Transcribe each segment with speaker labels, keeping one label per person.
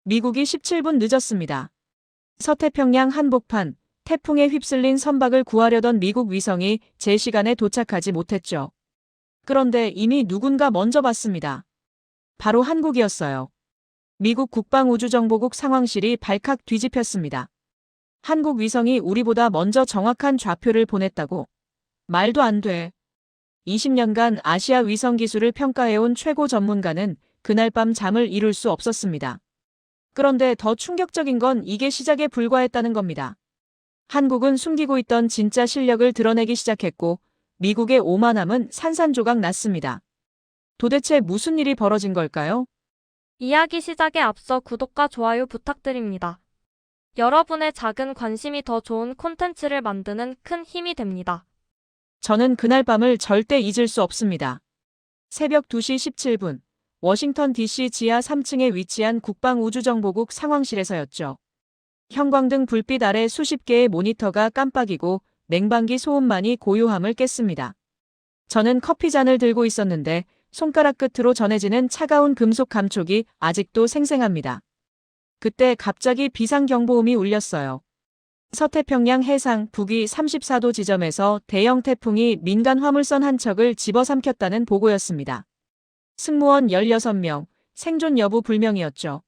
Speaker 1: 미국이 17분 늦었습니다. 서태평양 한복판, 태풍에 휩쓸린 선박을 구하려던 미국 위성이 제 시간에 도착하지 못했죠. 그런데 이미 누군가 먼저 봤습니다. 바로 한국이었어요. 미국 국방우주정보국 상황실이 발칵 뒤집혔습니다. 한국 위성이 우리보다 먼저 정확한 좌표를 보냈다고? 말도 안 돼. 20년간 아시아 위성 기술을 평가해온 최고 전문가는 그날 밤 잠을 이룰 수 없었습니다. 그런데 더 충격적인 건 이게 시작에 불과했다는 겁니다. 한국은 숨기고 있던 진짜 실력을 드러내기 시작했고 미국의 오만함은 산산조각 났습니다. 도대체 무슨 일이 벌어진 걸까요?
Speaker 2: 이야기 시작에 앞서 구독과 좋아요 부탁드립니다. 여러분의 작은 관심이 더 좋은 콘텐츠를 만드는 큰 힘이 됩니다.
Speaker 1: 저는 그날 밤을 절대 잊을 수 없습니다. 새벽 2시 17분, 워싱턴 DC 지하 3층에 위치한 국방우주정보국 상황실에서였죠. 형광등 불빛 아래 수십 개의 모니터가 깜빡이고 냉방기 소음만이 고요함을 깼습니다. 저는 커피잔을 들고 있었는데 손가락 끝으로 전해지는 차가운 금속 감촉이 아직도 생생합니다. 그때 갑자기 비상경보음이 울렸어요. 서태평양 해상 북위 34도 지점에서 대형 태풍이 민간 화물선 한 척을 집어삼켰다는 보고였습니다. 승무원 16명, 생존 여부 불명이었죠.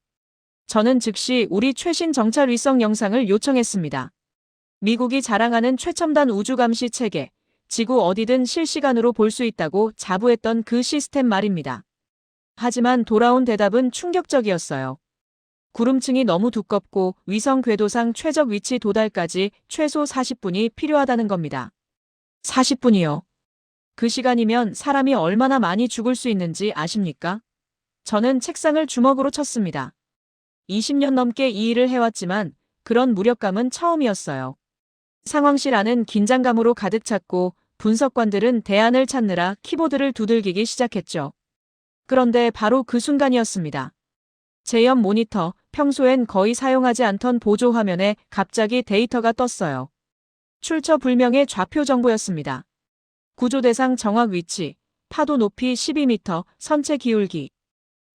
Speaker 1: 저는 즉시 우리 최신 정찰 위성 영상을 요청했습니다. 미국이 자랑하는 최첨단 우주감시 체계, 지구 어디든 실시간으로 볼 수 있다고 자부했던 그 시스템 말입니다. 하지만 돌아온 대답은 충격적이었어요. 구름층이 너무 두껍고 위성 궤도상 최적 위치 도달까지 최소 40분이 필요하다는 겁니다. 40분이요. 그 시간이면 사람이 얼마나 많이 죽을 수 있는지 아십니까? 저는 책상을 주먹으로 쳤습니다. 20년 넘게 이 일을 해왔지만 그런 무력감은 처음이었어요. 상황실 안은 긴장감으로 가득 찼고 분석관들은 대안을 찾느라 키보드를 두들기기 시작했죠. 그런데 바로 그 순간이었습니다. 제 옆 모니터, 평소엔 거의 사용하지 않던 보조 화면에 갑자기 데이터가 떴어요. 출처 불명의 좌표 정보였습니다. 구조 대상 정확 위치, 파도 높이 12m, 선체 기울기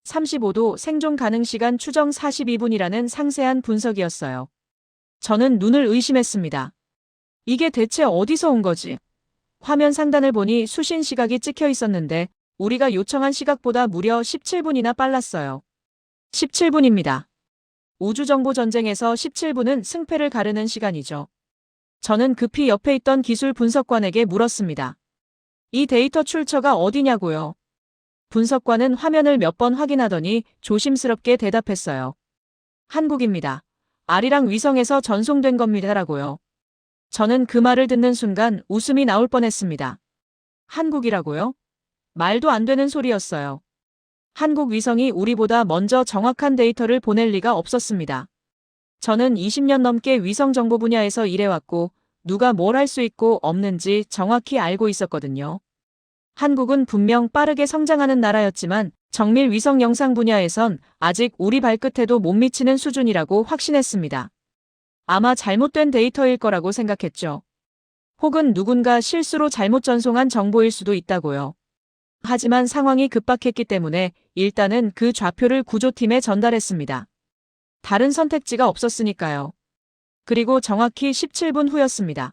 Speaker 1: 35도, 생존 가능 시간 추정 42분이라는 상세한 분석이었어요. 저는 눈을 의심했습니다. 이게 대체 어디서 온 거지? 화면 상단을 보니 수신 시각이 찍혀 있었는데 우리가 요청한 시각보다 무려 17분이나 빨랐어요. 17분입니다. 우주정보 전쟁에서 17분은 승패를 가르는 시간이죠. 저는 급히 옆에 있던 기술 분석관에게 물었습니다. 이 데이터 출처가 어디냐고요? 분석관은 화면을 몇 번 확인하더니 조심스럽게 대답했어요. 한국입니다. 아리랑 위성에서 전송된 겁니다라고요. 저는 그 말을 듣는 순간 웃음이 나올 뻔했습니다. 한국이라고요? 말도 안 되는 소리였어요. 한국 위성이 우리보다 먼저 정확한 데이터를 보낼 리가 없었습니다. 저는 20년 넘게 위성 정보 분야에서 일해왔고 누가 뭘 할 수 있고 없는지 정확히 알고 있었거든요. 한국은 분명 빠르게 성장하는 나라였지만 정밀 위성 영상 분야에선 아직 우리 발끝에도 못 미치는 수준이라고 확신했습니다. 아마 잘못된 데이터일 거라고 생각했죠. 혹은 누군가 실수로 잘못 전송한 정보일 수도 있다고요. 하지만 상황이 급박했기 때문에 일단은 그 좌표를 구조팀에 전달했습니다. 다른 선택지가 없었으니까요. 그리고 정확히 17분 후였습니다.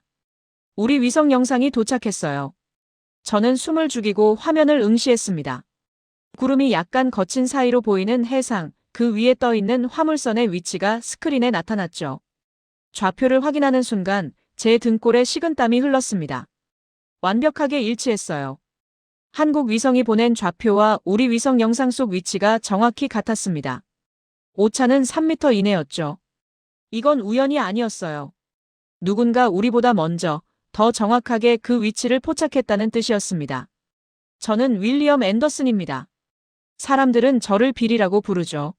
Speaker 1: 우리 위성 영상이 도착했어요. 저는 숨을 죽이고 화면을 응시했습니다. 구름이 약간 거친 사이로 보이는 해상, 그 위에 떠 있는 화물선의 위치가 스크린에 나타났죠. 좌표를 확인하는 순간 제 등골에 식은땀이 흘렀습니다. 완벽하게 일치했어요. 한국 위성이 보낸 좌표와 우리 위성 영상 속 위치가 정확히 같았습니다. 오차는 3m 이내였죠. 이건 우연이 아니었어요. 누군가 우리보다 먼저, 더 정확하게 그 위치를 포착했다는 뜻이었습니다. 저는 윌리엄 앤더슨입니다. 사람들은 저를 빌이라고 부르죠.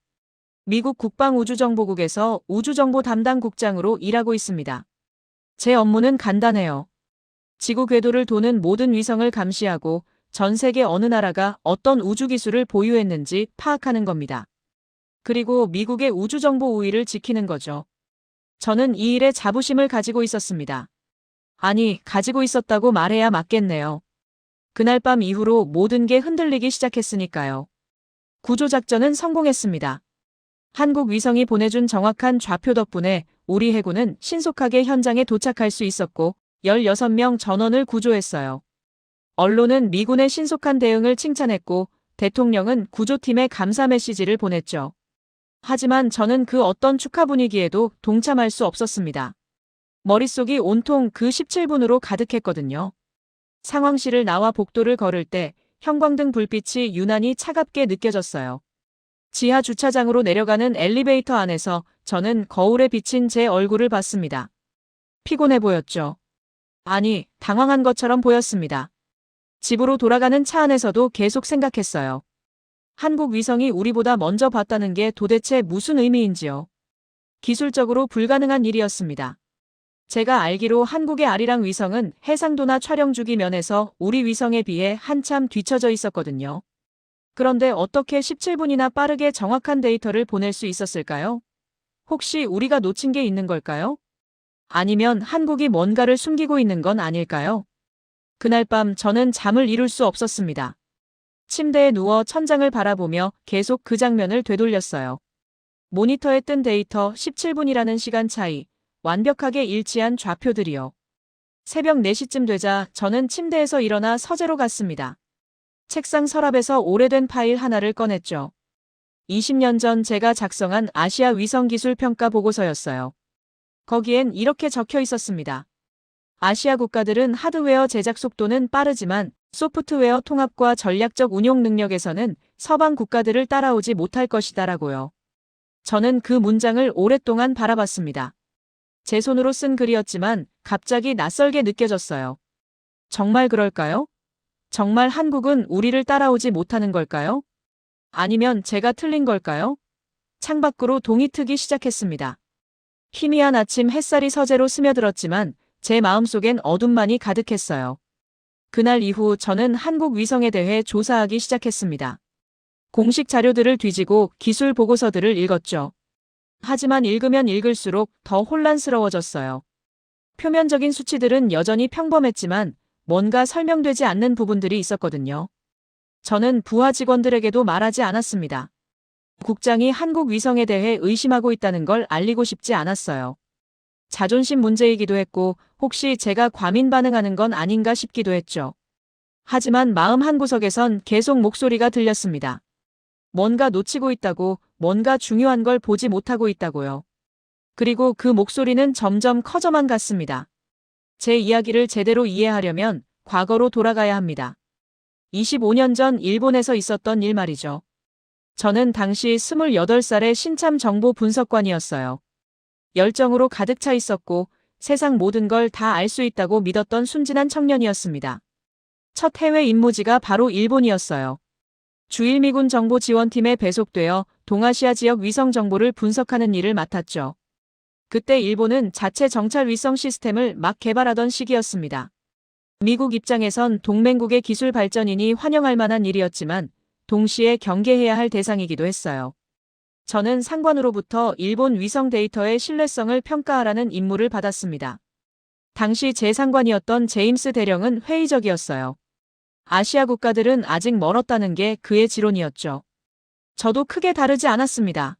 Speaker 1: 미국 국방우주정보국에서 우주정보 담당 국장으로 일하고 있습니다. 제 업무는 간단해요. 지구 궤도를 도는 모든 위성을 감시하고 전 세계 어느 나라가 어떤 우주기술을 보유했는지 파악하는 겁니다. 그리고 미국의 우주정보 우위를 지키는 거죠. 저는 이 일에 자부심을 가지고 있었습니다. 아니, 가지고 있었다고 말해야 맞겠네요. 그날 밤 이후로 모든 게 흔들리기 시작했으니까요. 구조작전은 성공했습니다. 한국 위성이 보내준 정확한 좌표 덕분에 우리 해군은 신속하게 현장에 도착할 수 있었고 16명 전원을 구조했어요. 언론은 미군의 신속한 대응을 칭찬했고 대통령은 구조팀에 감사 메시지를 보냈죠. 하지만 저는 그 어떤 축하 분위기에도 동참할 수 없었습니다. 머릿속이 온통 그 17분으로 가득했거든요. 상황실을 나와 복도를 걸을 때 형광등 불빛이 유난히 차갑게 느껴졌어요. 지하 주차장으로 내려가는 엘리베이터 안에서 저는 거울에 비친 제 얼굴을 봤습니다. 피곤해 보였죠. 아니, 당황한 것처럼 보였습니다. 집으로 돌아가는 차 안에서도 계속 생각했어요. 한국 위성이 우리보다 먼저 봤다는 게 도대체 무슨 의미인지요. 기술적으로 불가능한 일이었습니다. 제가 알기로 한국의 아리랑 위성은 해상도나 촬영 주기 면에서 우리 위성에 비해 한참 뒤처져 있었거든요. 그런데 어떻게 17분이나 빠르게 정확한 데이터를 보낼 수 있었을까요? 혹시 우리가 놓친 게 있는 걸까요? 아니면 한국이 뭔가를 숨기고 있는 건 아닐까요? 그날 밤 저는 잠을 이룰 수 없었습니다. 침대에 누워 천장을 바라보며 계속 그 장면을 되돌렸어요. 모니터에 뜬 데이터 17분이라는 시간 차이, 완벽하게 일치한 좌표들이요. 새벽 4시쯤 되자 저는 침대에서 일어나 서재로 갔습니다. 책상 서랍에서 오래된 파일 하나를 꺼냈죠. 20년 전 제가 작성한 아시아 위성 기술 평가 보고서였어요. 거기엔 이렇게 적혀 있었습니다. 아시아 국가들은 하드웨어 제작 속도는 빠르지만 소프트웨어 통합과 전략적 운용 능력에서는 서방 국가들을 따라오지 못할 것이다라고요. 저는 그 문장을 오랫동안 바라봤습니다. 제 손으로 쓴 글이었지만 갑자기 낯설게 느껴졌어요. 정말 그럴까요? 정말 한국은 우리를 따라오지 못하는 걸까요? 아니면 제가 틀린 걸까요? 창밖으로 동이 트기 시작했습니다. 희미한 아침 햇살이 서재로 스며들었지만 제 마음속엔 어둠만이 가득했어요. 그날 이후 저는 한국 위성에 대해 조사하기 시작했습니다. 공식 자료들을 뒤지고 기술 보고서들을 읽었죠. 하지만 읽으면 읽을수록 더 혼란스러워졌어요. 표면적인 수치들은 여전히 평범했지만 뭔가 설명되지 않는 부분들이 있었거든요. 저는 부하 직원들에게도 말하지 않았습니다. 국장이 한국 위성에 대해 의심하고 있다는 걸 알리고 싶지 않았어요. 자존심 문제이기도 했고 혹시 제가 과민 반응하는 건 아닌가 싶기도 했죠. 하지만 마음 한구석에선 계속 목소리가 들렸습니다. 뭔가 놓치고 있다고, 뭔가 중요한 걸 보지 못하고 있다고요. 그리고 그 목소리는 점점 커져만 갔습니다. 제 이야기를 제대로 이해하려면 과거로 돌아가야 합니다. 25년 전 일본에서 있었던 일 말이죠. 저는 당시 28살의 신참 정보 분석관이었어요. 열정으로 가득 차 있었고 세상 모든 걸 다 알 수 있다고 믿었던 순진한 청년이었습니다. 첫 해외 임무지가 바로 일본이었어요. 주일미군 정보 지원팀에 배속되어 동아시아 지역 위성 정보를 분석하는 일을 맡았죠. 그때 일본은 자체 정찰 위성 시스템을 막 개발하던 시기였습니다. 미국 입장에선 동맹국의 기술 발전이니 환영할 만한 일이었지만 동시에 경계해야 할 대상이기도 했어요. 저는 상관으로부터 일본 위성 데이터의 신뢰성을 평가하라는 임무를 받았습니다. 당시 제 상관이었던 제임스 대령은 회의적이었어요. 아시아 국가들은 아직 멀었다는 게 그의 지론이었죠. 저도 크게 다르지 않았습니다.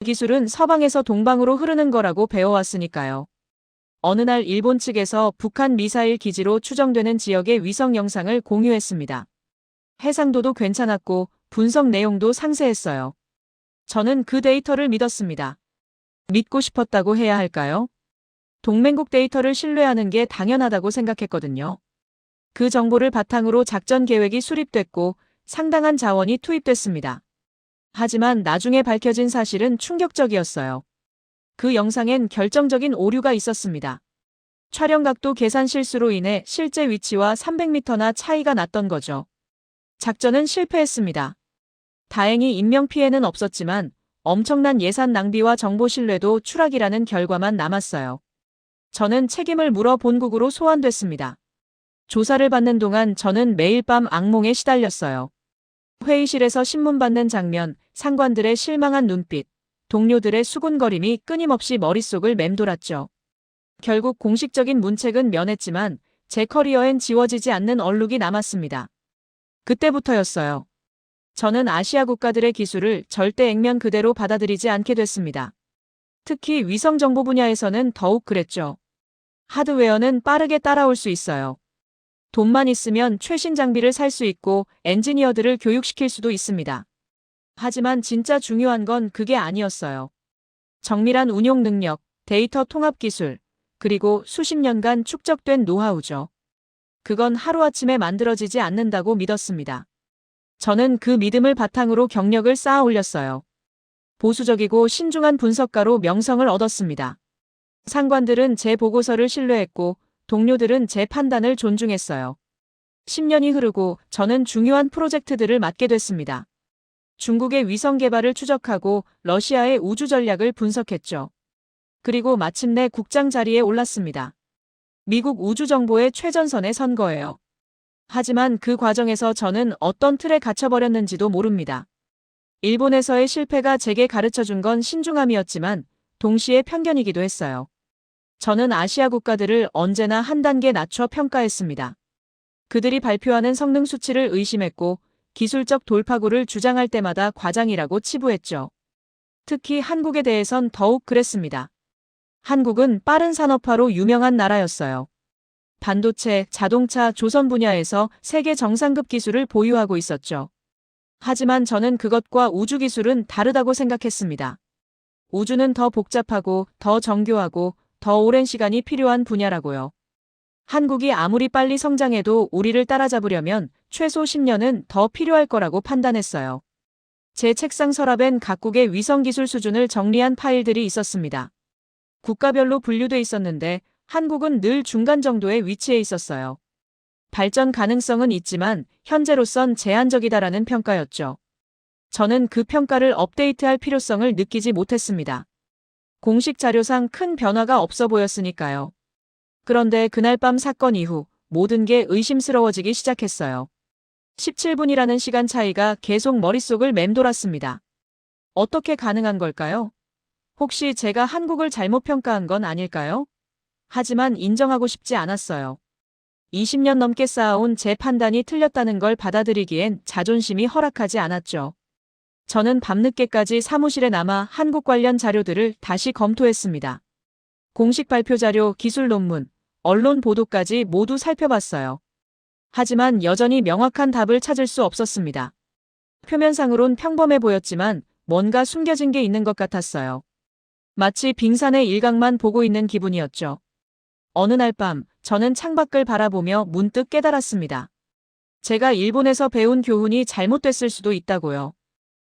Speaker 1: 기술은 서방에서 동방으로 흐르는 거라고 배워왔으니까요. 어느 날 일본 측에서 북한 미사일 기지로 추정되는 지역의 위성 영상을 공유했습니다. 해상도도 괜찮았고 분석 내용도 상세했어요. 저는 그 데이터를 믿었습니다. 믿고 싶었다고 해야 할까요? 동맹국 데이터를 신뢰하는 게 당연하다고 생각했거든요. 그 정보를 바탕으로 작전 계획이 수립됐고 상당한 자원이 투입됐습니다. 하지만 나중에 밝혀진 사실은 충격적이었어요. 그 영상엔 결정적인 오류가 있었습니다. 촬영각도 계산 실수로 인해 실제 위치와 300m나 차이가 났던 거죠. 작전은 실패했습니다. 다행히 인명피해는 없었지만 엄청난 예산 낭비와 정보 신뢰도 추락이라는 결과만 남았어요. 저는 책임을 물어 본국으로 소환됐습니다. 조사를 받는 동안 저는 매일 밤 악몽에 시달렸어요. 회의실에서 신문 받는 장면, 상관들의 실망한 눈빛, 동료들의 수군거림이 끊임없이 머릿속을 맴돌았죠. 결국 공식적인 문책은 면했지만 제 커리어엔 지워지지 않는 얼룩이 남았습니다. 그때부터였어요. 저는 아시아 국가들의 기술을 절대 액면 그대로 받아들이지 않게 됐습니다. 특히 위성 정보 분야에서는 더욱 그랬죠. 하드웨어는 빠르게 따라올 수 있어요. 돈만 있으면 최신 장비를 살 수 있고 엔지니어들을 교육시킬 수도 있습니다. 하지만 진짜 중요한 건 그게 아니었어요. 정밀한 운용 능력, 데이터 통합 기술, 그리고 수십 년간 축적된 노하우죠. 그건 하루아침에 만들어지지 않는다고 믿었습니다. 저는 그 믿음을 바탕으로 경력을 쌓아 올렸어요. 보수적이고 신중한 분석가로 명성을 얻었습니다. 상관들은 제 보고서를 신뢰했고 동료들은 제 판단을 존중했어요. 10년이 흐르고 저는 중요한 프로젝트들을 맡게 됐습니다. 중국의 위성 개발을 추적하고 러시아의 우주 전략을 분석했죠. 그리고 마침내 국장 자리에 올랐습니다. 미국 우주정보의 최전선에 선 거예요. 하지만 그 과정에서 저는 어떤 틀에 갇혀버렸는지도 모릅니다. 일본에서의 실패가 제게 가르쳐준 건 신중함이었지만 동시에 편견이기도 했어요. 저는 아시아 국가들을 언제나 한 단계 낮춰 평가했습니다. 그들이 발표하는 성능 수치를 의심했고 기술적 돌파구를 주장할 때마다 과장이라고 치부했죠. 특히 한국에 대해선 더욱 그랬습니다. 한국은 빠른 산업화로 유명한 나라였어요. 반도체, 자동차, 조선 분야에서 세계 정상급 기술을 보유하고 있었죠. 하지만 저는 그것과 우주 기술은 다르다고 생각했습니다. 우주는 더 복잡하고 더 정교하고 더 오랜 시간이 필요한 분야라고요. 한국이 아무리 빨리 성장해도 우리를 따라잡으려면 최소 10년은 더 필요할 거라고 판단했어요. 제 책상 서랍엔 각국의 위성 기술 수준을 정리한 파일들이 있었습니다. 국가별로 분류돼 있었는데 한국은 늘 중간 정도에 위치해 있었어요. 발전 가능성은 있지만 현재로선 제한적이다라는 평가였죠. 저는 그 평가를 업데이트할 필요성을 느끼지 못했습니다. 공식 자료상 큰 변화가 없어 보였으니까요. 그런데 그날 밤 사건 이후 모든 게 의심스러워지기 시작했어요. 17분이라는 시간 차이가 계속 머릿속을 맴돌았습니다. 어떻게 가능한 걸까요? 혹시 제가 한국을 잘못 평가한 건 아닐까요? 하지만 인정하고 싶지 않았어요. 20년 넘게 쌓아온 제 판단이 틀렸다는 걸 받아들이기엔 자존심이 허락하지 않았죠. 저는 밤늦게까지 사무실에 남아 한국 관련 자료들을 다시 검토했습니다. 공식 발표 자료, 기술 논문, 언론 보도까지 모두 살펴봤어요. 하지만 여전히 명확한 답을 찾을 수 없었습니다. 표면상으론 평범해 보였지만 뭔가 숨겨진 게 있는 것 같았어요. 마치 빙산의 일각만 보고 있는 기분이었죠. 어느 날 밤, 저는 창밖을 바라보며 문득 깨달았습니다. 제가 일본에서 배운 교훈이 잘못됐을 수도 있다고요.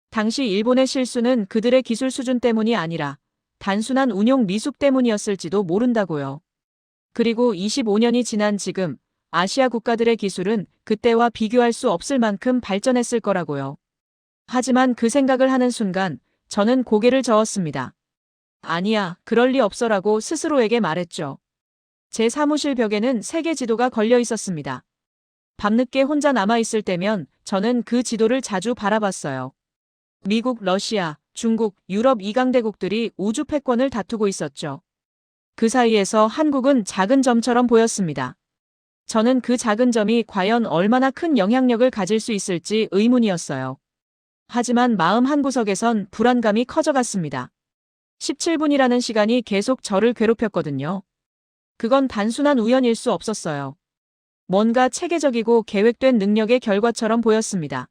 Speaker 1: 당시 일본의 실수는 그들의 기술 수준 때문이 아니라 단순한 운용 미숙 때문이었을지도 모른다고요. 그리고 25년이 지난 지금 아시아 국가들의 기술은 그때와 비교할 수 없을 만큼 발전했을 거라고요. 하지만 그 생각을 하는 순간 저는 고개를 저었습니다. 아니야, 그럴 리 없어라고 스스로에게 말했죠. 제 사무실 벽에는 세계 지도가 걸려 있었습니다. 밤늦게 혼자 남아있을 때면 저는 그 지도를 자주 바라봤어요. 미국, 러시아, 중국, 유럽 2강대국들이 우주 패권을 다투고 있었죠. 그 사이에서 한국은 작은 점처럼 보였습니다. 저는 그 작은 점이 과연 얼마나 큰 영향력을 가질 수 있을지 의문이었어요. 하지만 마음 한구석에선 불안감이 커져갔습니다. 17분이라는 시간이 계속 저를 괴롭혔거든요. 그건 단순한 우연일 수 없었어요. 뭔가 체계적이고 계획된 능력의 결과처럼 보였습니다.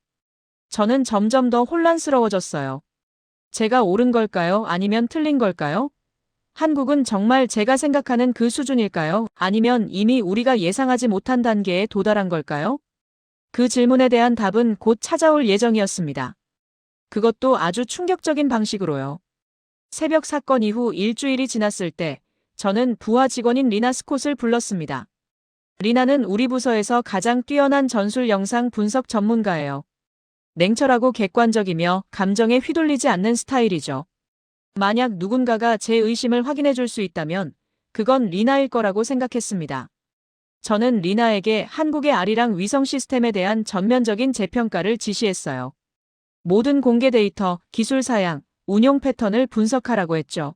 Speaker 1: 저는 점점 더 혼란스러워졌어요. 제가 옳은 걸까요? 아니면 틀린 걸까요? 한국은 정말 제가 생각하는 그 수준일까요? 아니면 이미 우리가 예상하지 못한 단계에 도달한 걸까요? 그 질문에 대한 답은 곧 찾아올 예정이었습니다. 그것도 아주 충격적인 방식으로요. 새벽 사건 이후 일주일이 지났을 때 저는 부하 직원인 리나 스콧을 불렀습니다. 리나는 우리 부서에서 가장 뛰어난 전술 영상 분석 전문가예요. 냉철하고 객관적이며 감정에 휘둘리지 않는 스타일이죠. 만약 누군가가 제 의심을 확인해 줄 수 있다면 그건 리나일 거라고 생각했습니다. 저는 리나에게 한국의 아리랑 위성 시스템에 대한 전면적인 재평가를 지시했어요. 모든 공개 데이터, 기술 사양, 운용 패턴을 분석하라고 했죠.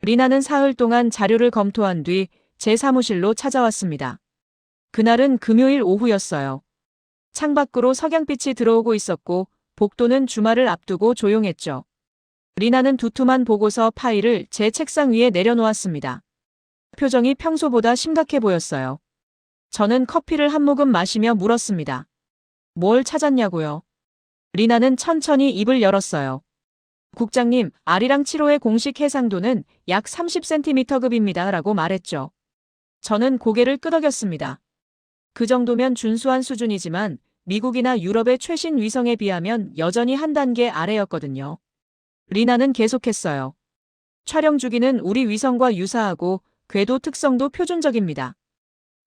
Speaker 1: 리나는 사흘 동안 자료를 검토한 뒤 제 사무실로 찾아왔습니다. 그날은 금요일 오후였어요. 창밖으로 석양빛이 들어오고 있었고 복도는 주말을 앞두고 조용했죠. 리나는 두툼한 보고서 파일을 제 책상 위에 내려놓았습니다. 표정이 평소보다 심각해 보였어요. 저는 커피를 한 모금 마시며 물었습니다. 뭘 찾았냐고요? 리나는 천천히 입을 열었어요. 국장님, 아리랑 7호의 공식 해상도는 약 30cm급입니다. 라고 말했죠. 저는 고개를 끄덕였습니다. 그 정도면 준수한 수준이지만 미국이나 유럽의 최신 위성에 비하면 여전히 한 단계 아래였거든요. 리나는 계속했어요. 촬영 주기는 우리 위성과 유사하고 궤도 특성도 표준적입니다.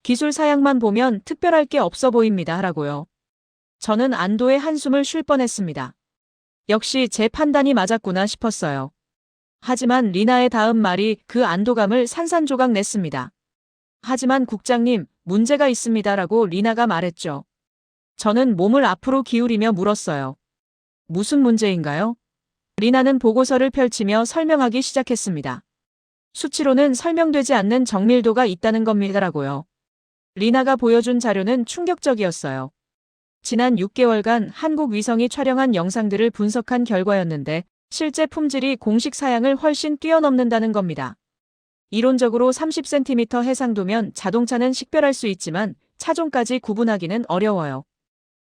Speaker 1: 기술 사양만 보면 특별할 게 없어 보입니다. 라고요. 저는 안도의 한숨을 쉴 뻔했습니다. 역시 제 판단이 맞았구나 싶었어요. 하지만 리나의 다음 말이 그 안도감을 산산조각 냈습니다. 하지만 국장님, 문제가 있습니다. 라고 리나가 말했죠. 저는 몸을 앞으로 기울이며 물었어요. 무슨 문제인가요? 리나는 보고서를 펼치며 설명하기 시작했습니다. 수치로는 설명되지 않는 정밀도가 있다는 겁니다라고요. 리나가 보여준 자료는 충격적이었어요. 지난 6개월간 한국 위성이 촬영한 영상들을 분석한 결과였는데 실제 품질이 공식 사양을 훨씬 뛰어넘는다는 겁니다. 이론적으로 30cm 해상도면 자동차는 식별할 수 있지만 차종까지 구분하기는 어려워요.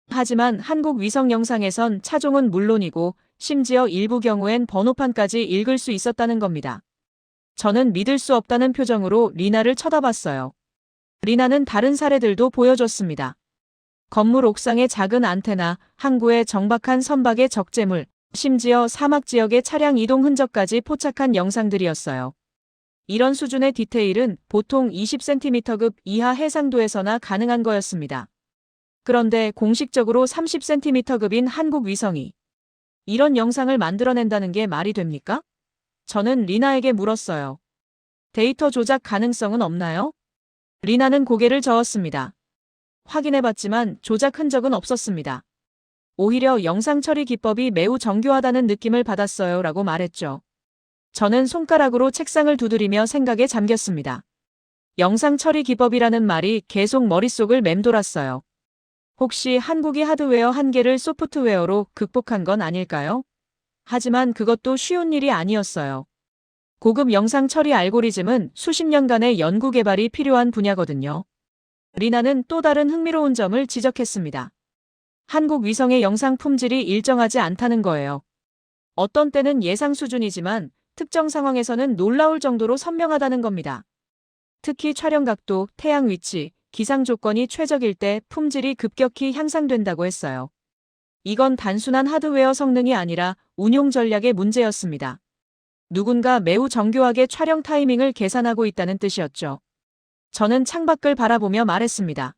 Speaker 1: 하지만 한국 위성 영상에선 차종은 물론이고 심지어 일부 경우엔 번호판까지 읽을 수 있었다는 겁니다. 저는 믿을 수 없다는 표정으로 리나를 쳐다봤어요. 리나는 다른 사례들도 보여줬습니다. 건물 옥상의 작은 안테나, 항구의 정박한 선박의 적재물, 심지어 사막 지역의 차량 이동 흔적까지 포착한 영상들이었어요. 이런 수준의 디테일은 보통 20cm급 이하 해상도에서나 가능한 거였습니다. 그런데 공식적으로 30cm급인 한국 위성이 이런 영상을 만들어낸다는 게 말이 됩니까? 저는 리나에게 물었어요. 데이터 조작 가능성은 없나요? 리나는 고개를 저었습니다. 확인해봤지만 조작 흔적은 없었습니다. 오히려 영상 처리 기법이 매우 정교하다는 느낌을 받았어요. 라고 말했죠. 저는 손가락으로 책상을 두드리며 생각에 잠겼습니다. 영상 처리 기법이라는 말이 계속 머릿속을 맴돌았어요. 혹시 한국이 하드웨어 한계를 소프트웨어로 극복한 건 아닐까요? 하지만 그것도 쉬운 일이 아니었어요. 고급 영상 처리 알고리즘은 수십 년간의 연구 개발이 필요한 분야거든요. 리나는 또 다른 흥미로운 점을 지적했습니다. 한국 위성의 영상 품질이 일정하지 않다는 거예요. 어떤 때는 예상 수준이지만 특정 상황에서는 놀라울 정도로 선명하다는 겁니다. 특히 촬영 각도, 태양 위치, 기상 조건이 최적일 때 품질이 급격히 향상된다고 했어요. 이건 단순한 하드웨어 성능이 아니라 운용 전략의 문제였습니다. 누군가 매우 정교하게 촬영 타이밍을 계산하고 있다는 뜻이었죠. 저는 창밖을 바라보며 말했습니다.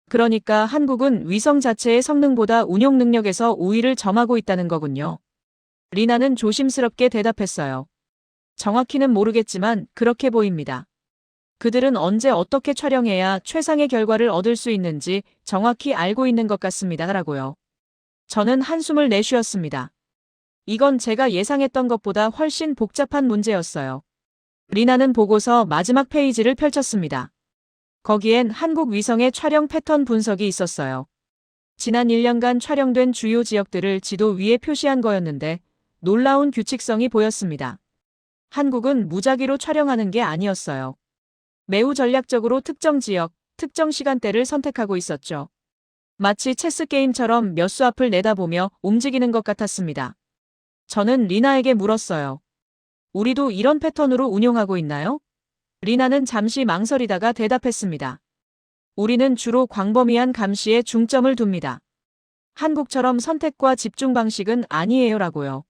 Speaker 1: 그러니까 한국은 위성 자체의 성능보다 운용 능력에서 우위를 점하고 있다는 거군요. 리나는 조심스럽게 대답했어요. 정확히는 모르겠지만 그렇게 보입니다. 그들은 언제 어떻게 촬영해야 최상의 결과를 얻을 수 있는지 정확히 알고 있는 것 같습니다. 라고요. 저는 한숨을 내쉬었습니다. 이건 제가 예상했던 것보다 훨씬 복잡한 문제였어요. 리나는 보고서 마지막 페이지를 펼쳤습니다. 거기엔 한국 위성의 촬영 패턴 분석이 있었어요. 지난 1년간 촬영된 주요 지역들을 지도 위에 표시한 거였는데 놀라운 규칙성이 보였습니다. 한국은 무작위로 촬영하는 게 아니었어요. 매우 전략적으로 특정 지역, 특정 시간대를 선택하고 있었죠. 마치 체스 게임처럼 몇 수 앞을 내다보며 움직이는 것 같았습니다. 저는 리나에게 물었어요. 우리도 이런 패턴으로 운용하고 있나요? 리나는 잠시 망설이다가 대답했습니다. 우리는 주로 광범위한 감시에 중점을 둡니다. 한국처럼 선택과 집중 방식은 아니에요. 라고요.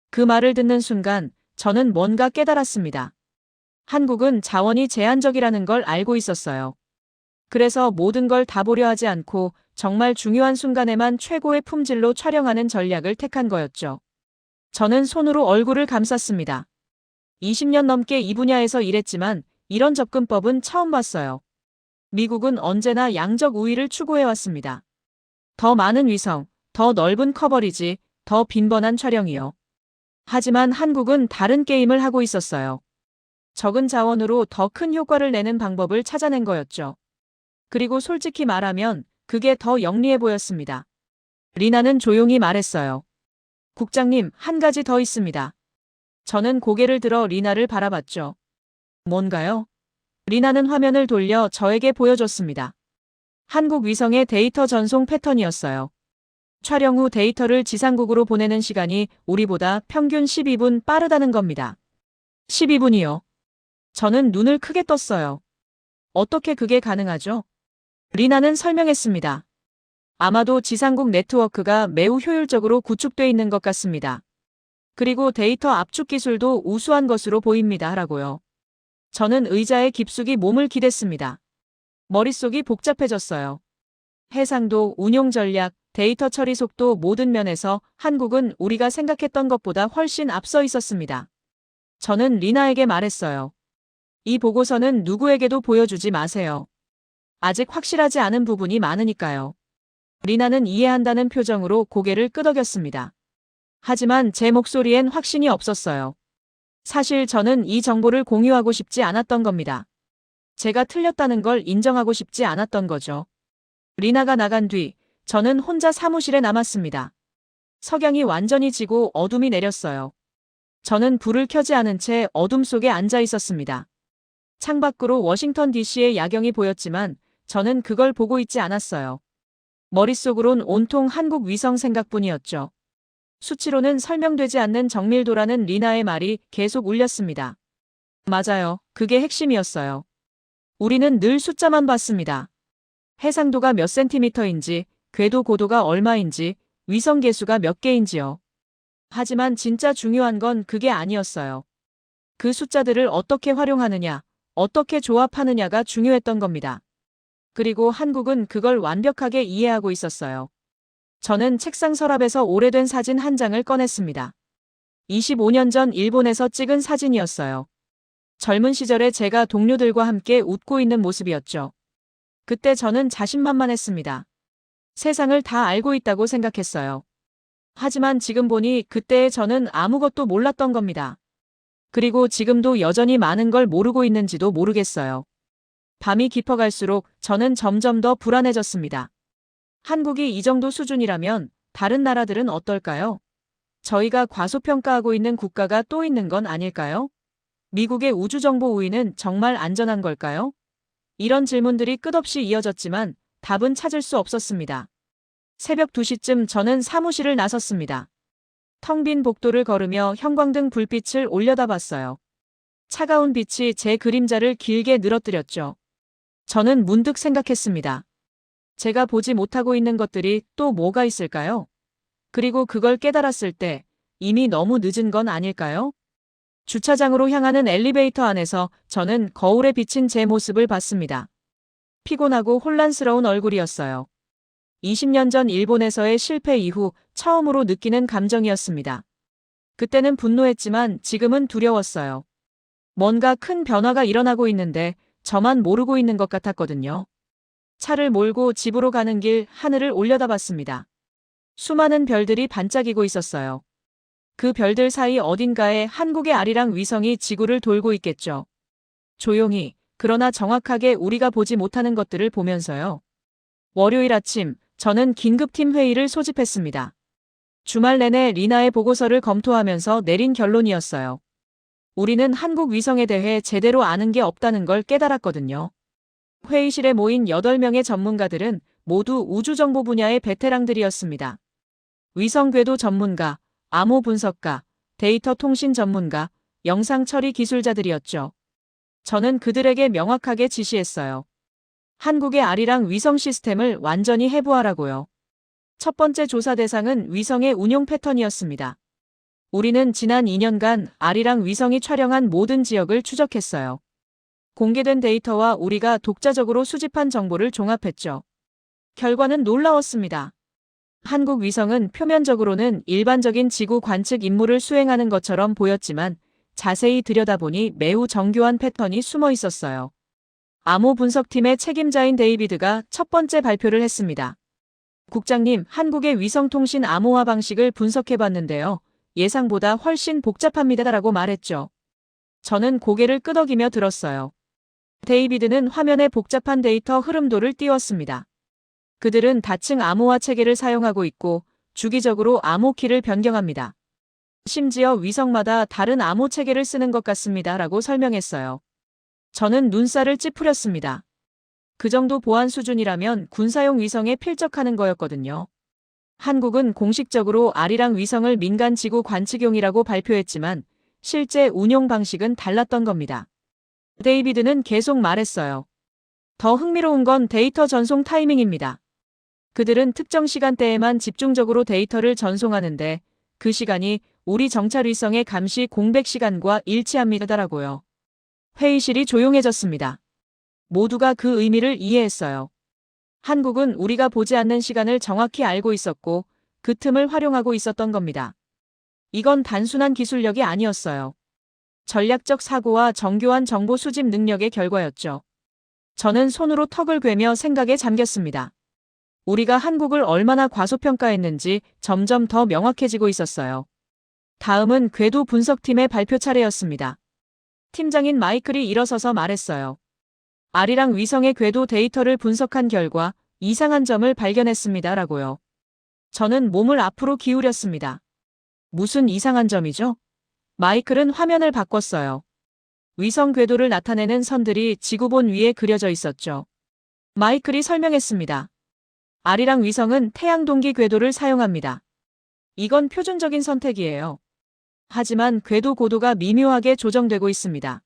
Speaker 1: 그 말을 듣는 순간 저는 뭔가 깨달았습니다. 한국은 자원이 제한적이라는 걸 알고 있었어요. 그래서 모든 걸 다 보려 하지 않고 정말 중요한 순간에만 최고의 품질로 촬영하는 전략을 택한 거였죠. 저는 손으로 얼굴을 감쌌습니다. 20년 넘게 이 분야에서 일했지만 이런 접근법은 처음 봤어요. 미국은 언제나 양적 우위를 추구해왔습니다. 더 많은 위성, 더 넓은 커버리지, 더 빈번한 촬영이요. 하지만 한국은 다른 게임을 하고 있었어요. 적은 자원으로 더 큰 효과를 내는 방법을 찾아낸 거였죠. 그리고 솔직히 말하면 그게 더 영리해 보였습니다. 리나는 조용히 말했어요. 국장님, 한 가지 더 있습니다. 저는 고개를 들어 리나를 바라봤죠. 뭔가요? 리나는 화면을 돌려 저에게 보여줬습니다. 한국 위성의 데이터 전송 패턴이었어요. 촬영 후 데이터를 지상국으로 보내는 시간이 우리보다 평균 12분 빠르다는 겁니다. 12분이요. 저는 눈을 크게 떴어요. 어떻게 그게 가능하죠? 리나는 설명했습니다. 아마도 지상국 네트워크가 매우 효율적으로 구축돼 있는 것 같습니다. 그리고 데이터 압축 기술도 우수한 것으로 보입니다. 라고요. 저는 의자에 깊숙이 몸을 기댔습니다. 머릿속이 복잡해졌어요. 해상도, 운용 전략, 데이터 처리 속도 모든 면에서 한국은 우리가 생각했던 것보다 훨씬 앞서 있었습니다. 저는 리나에게 말했어요. 이 보고서는 누구에게도 보여주지 마세요. 아직 확실하지 않은 부분이 많으니까요. 리나는 이해한다는 표정으로 고개를 끄덕였습니다. 하지만 제 목소리엔 확신이 없었어요. 사실 저는 이 정보를 공유하고 싶지 않았던 겁니다. 제가 틀렸다는 걸 인정하고 싶지 않았던 거죠. 리나가 나간 뒤 저는 혼자 사무실에 남았습니다. 석양이 완전히 지고 어둠이 내렸어요. 저는 불을 켜지 않은 채 어둠 속에 앉아 있었습니다. 창밖으로 워싱턴 DC의 야경이 보였지만 저는 그걸 보고 있지 않았어요. 머릿속으론 온통 한국 위성 생각뿐이었죠. 수치로는 설명되지 않는 정밀도라는 리나의 말이 계속 울렸습니다. 맞아요. 그게 핵심이었어요. 우리는 늘 숫자만 봤습니다. 해상도가 몇 센티미터인지, 궤도 고도가 얼마인지, 위성 개수가 몇 개인지요. 하지만 진짜 중요한 건 그게 아니었어요. 그 숫자들을 어떻게 활용하느냐, 어떻게 조합하느냐가 중요했던 겁니다. 그리고 한국은 그걸 완벽하게 이해하고 있었어요. 저는 책상 서랍에서 오래된 사진 한 장을 꺼냈습니다. 25년 전 일본에서 찍은 사진이었어요. 젊은 시절에 제가 동료들과 함께 웃고 있는 모습이었죠. 그때 저는 자신만만했습니다. 세상을 다 알고 있다고 생각했어요. 하지만 지금 보니 그때의 저는 아무것도 몰랐던 겁니다. 그리고 지금도 여전히 많은 걸 모르고 있는지도 모르겠어요. 밤이 깊어갈수록 저는 점점 더 불안해졌습니다. 한국이 이 정도 수준이라면 다른 나라들은 어떨까요? 저희가 과소평가하고 있는 국가가 또 있는 건 아닐까요? 미국의 우주정보 우위는 정말 안전한 걸까요? 이런 질문들이 끝없이 이어졌지만 답은 찾을 수 없었습니다. 새벽 2시쯤 저는 사무실을 나섰습니다. 텅 빈 복도를 걸으며 형광등 불빛을 올려다봤어요. 차가운 빛이 제 그림자를 길게 늘어뜨렸죠. 저는 문득 생각했습니다. 제가 보지 못하고 있는 것들이 또 뭐가 있을까요? 그리고 그걸 깨달았을 때 이미 너무 늦은 건 아닐까요? 주차장으로 향하는 엘리베이터 안에서 저는 거울에 비친 제 모습을 봤습니다. 피곤하고 혼란스러운 얼굴이었어요. 20년 전 일본에서의 실패 이후 처음으로 느끼는 감정이었습니다. 그때는 분노했지만 지금은 두려웠어요. 뭔가 큰 변화가 일어나고 있는데 저만 모르고 있는 것 같았거든요. 차를 몰고 집으로 가는 길 하늘을 올려다봤습니다. 수많은 별들이 반짝이고 있었어요. 그 별들 사이 어딘가에 한국의 아리랑 위성이 지구를 돌고 있겠죠. 조용히, 그러나 정확하게 우리가 보지 못하는 것들을 보면서요. 월요일 아침, 저는 긴급팀 회의를 소집했습니다. 주말 내내 리나의 보고서를 검토하면서 내린 결론이었어요. 우리는 한국 위성에 대해 제대로 아는 게 없다는 걸 깨달았거든요. 회의실에 모인 8명의 전문가들은 모두 우주정보 분야의 베테랑들이었습니다. 위성 궤도 전문가, 암호 분석가, 데이터 통신 전문가, 영상 처리 기술자들이었죠. 저는 그들에게 명확하게 지시했어요. 한국의 아리랑 위성 시스템을 완전히 해부하라고요. 첫 번째 조사 대상은 위성의 운용 패턴이었습니다. 우리는 지난 2년간 아리랑 위성이 촬영한 모든 지역을 추적했어요. 공개된 데이터와 우리가 독자적으로 수집한 정보를 종합했죠. 결과는 놀라웠습니다. 한국 위성은 표면적으로는 일반적인 지구 관측 임무를 수행하는 것처럼 보였지만 자세히 들여다보니 매우 정교한 패턴이 숨어 있었어요. 암호 분석팀의 책임자인 데이비드가 첫 번째 발표를 했습니다. 국장님, 한국의 위성통신 암호화 방식을 분석해봤는데요. 예상보다 훨씬 복잡합니다라고 말했죠. 저는 고개를 끄덕이며 들었어요. 데이비드는 화면에 복잡한 데이터 흐름도를 띄웠습니다. 그들은 다층 암호화 체계를 사용하고 있고 주기적으로 암호키를 변경합니다. 심지어 위성마다 다른 암호 체계를 쓰는 것 같습니다. 라고 설명했어요. 저는 눈살을 찌푸렸습니다. 그 정도 보안 수준이라면 군사용 위성에 필적하는 거였거든요. 한국은 공식적으로 아리랑 위성을 민간 지구 관측용이라고 발표했지만 실제 운용 방식은 달랐던 겁니다. 데이비드는 계속 말했어요. 더 흥미로운 건 데이터 전송 타이밍입니다. 그들은 특정 시간대에만 집중적으로 데이터를 전송하는데 그 시간이 우리 정찰 위성의 감시 공백 시간과 일치합니다라고요. 회의실이 조용해졌습니다. 모두가 그 의미를 이해했어요. 한국은 우리가 보지 않는 시간을 정확히 알고 있었고 그 틈을 활용하고 있었던 겁니다. 이건 단순한 기술력이 아니었어요. 전략적 사고와 정교한 정보 수집 능력의 결과였죠. 저는 손으로 턱을 괴며 생각에 잠겼습니다. 우리가 한국을 얼마나 과소평가했는지 점점 더 명확해지고 있었어요. 다음은 궤도 분석팀의 발표 차례였습니다. 팀장인 마이클이 일어서서 말했어요. 아리랑 위성의 궤도 데이터를 분석한 결과 이상한 점을 발견했습니다. 라고요. 저는 몸을 앞으로 기울였습니다. 무슨 이상한 점이죠? 마이클은 화면을 바꿨어요. 위성 궤도를 나타내는 선들이 지구본 위에 그려져 있었죠. 마이클이 설명했습니다. 아리랑 위성은 태양 동기 궤도를 사용합니다. 이건 표준적인 선택이에요. 하지만 궤도 고도가 미묘하게 조정되고 있습니다.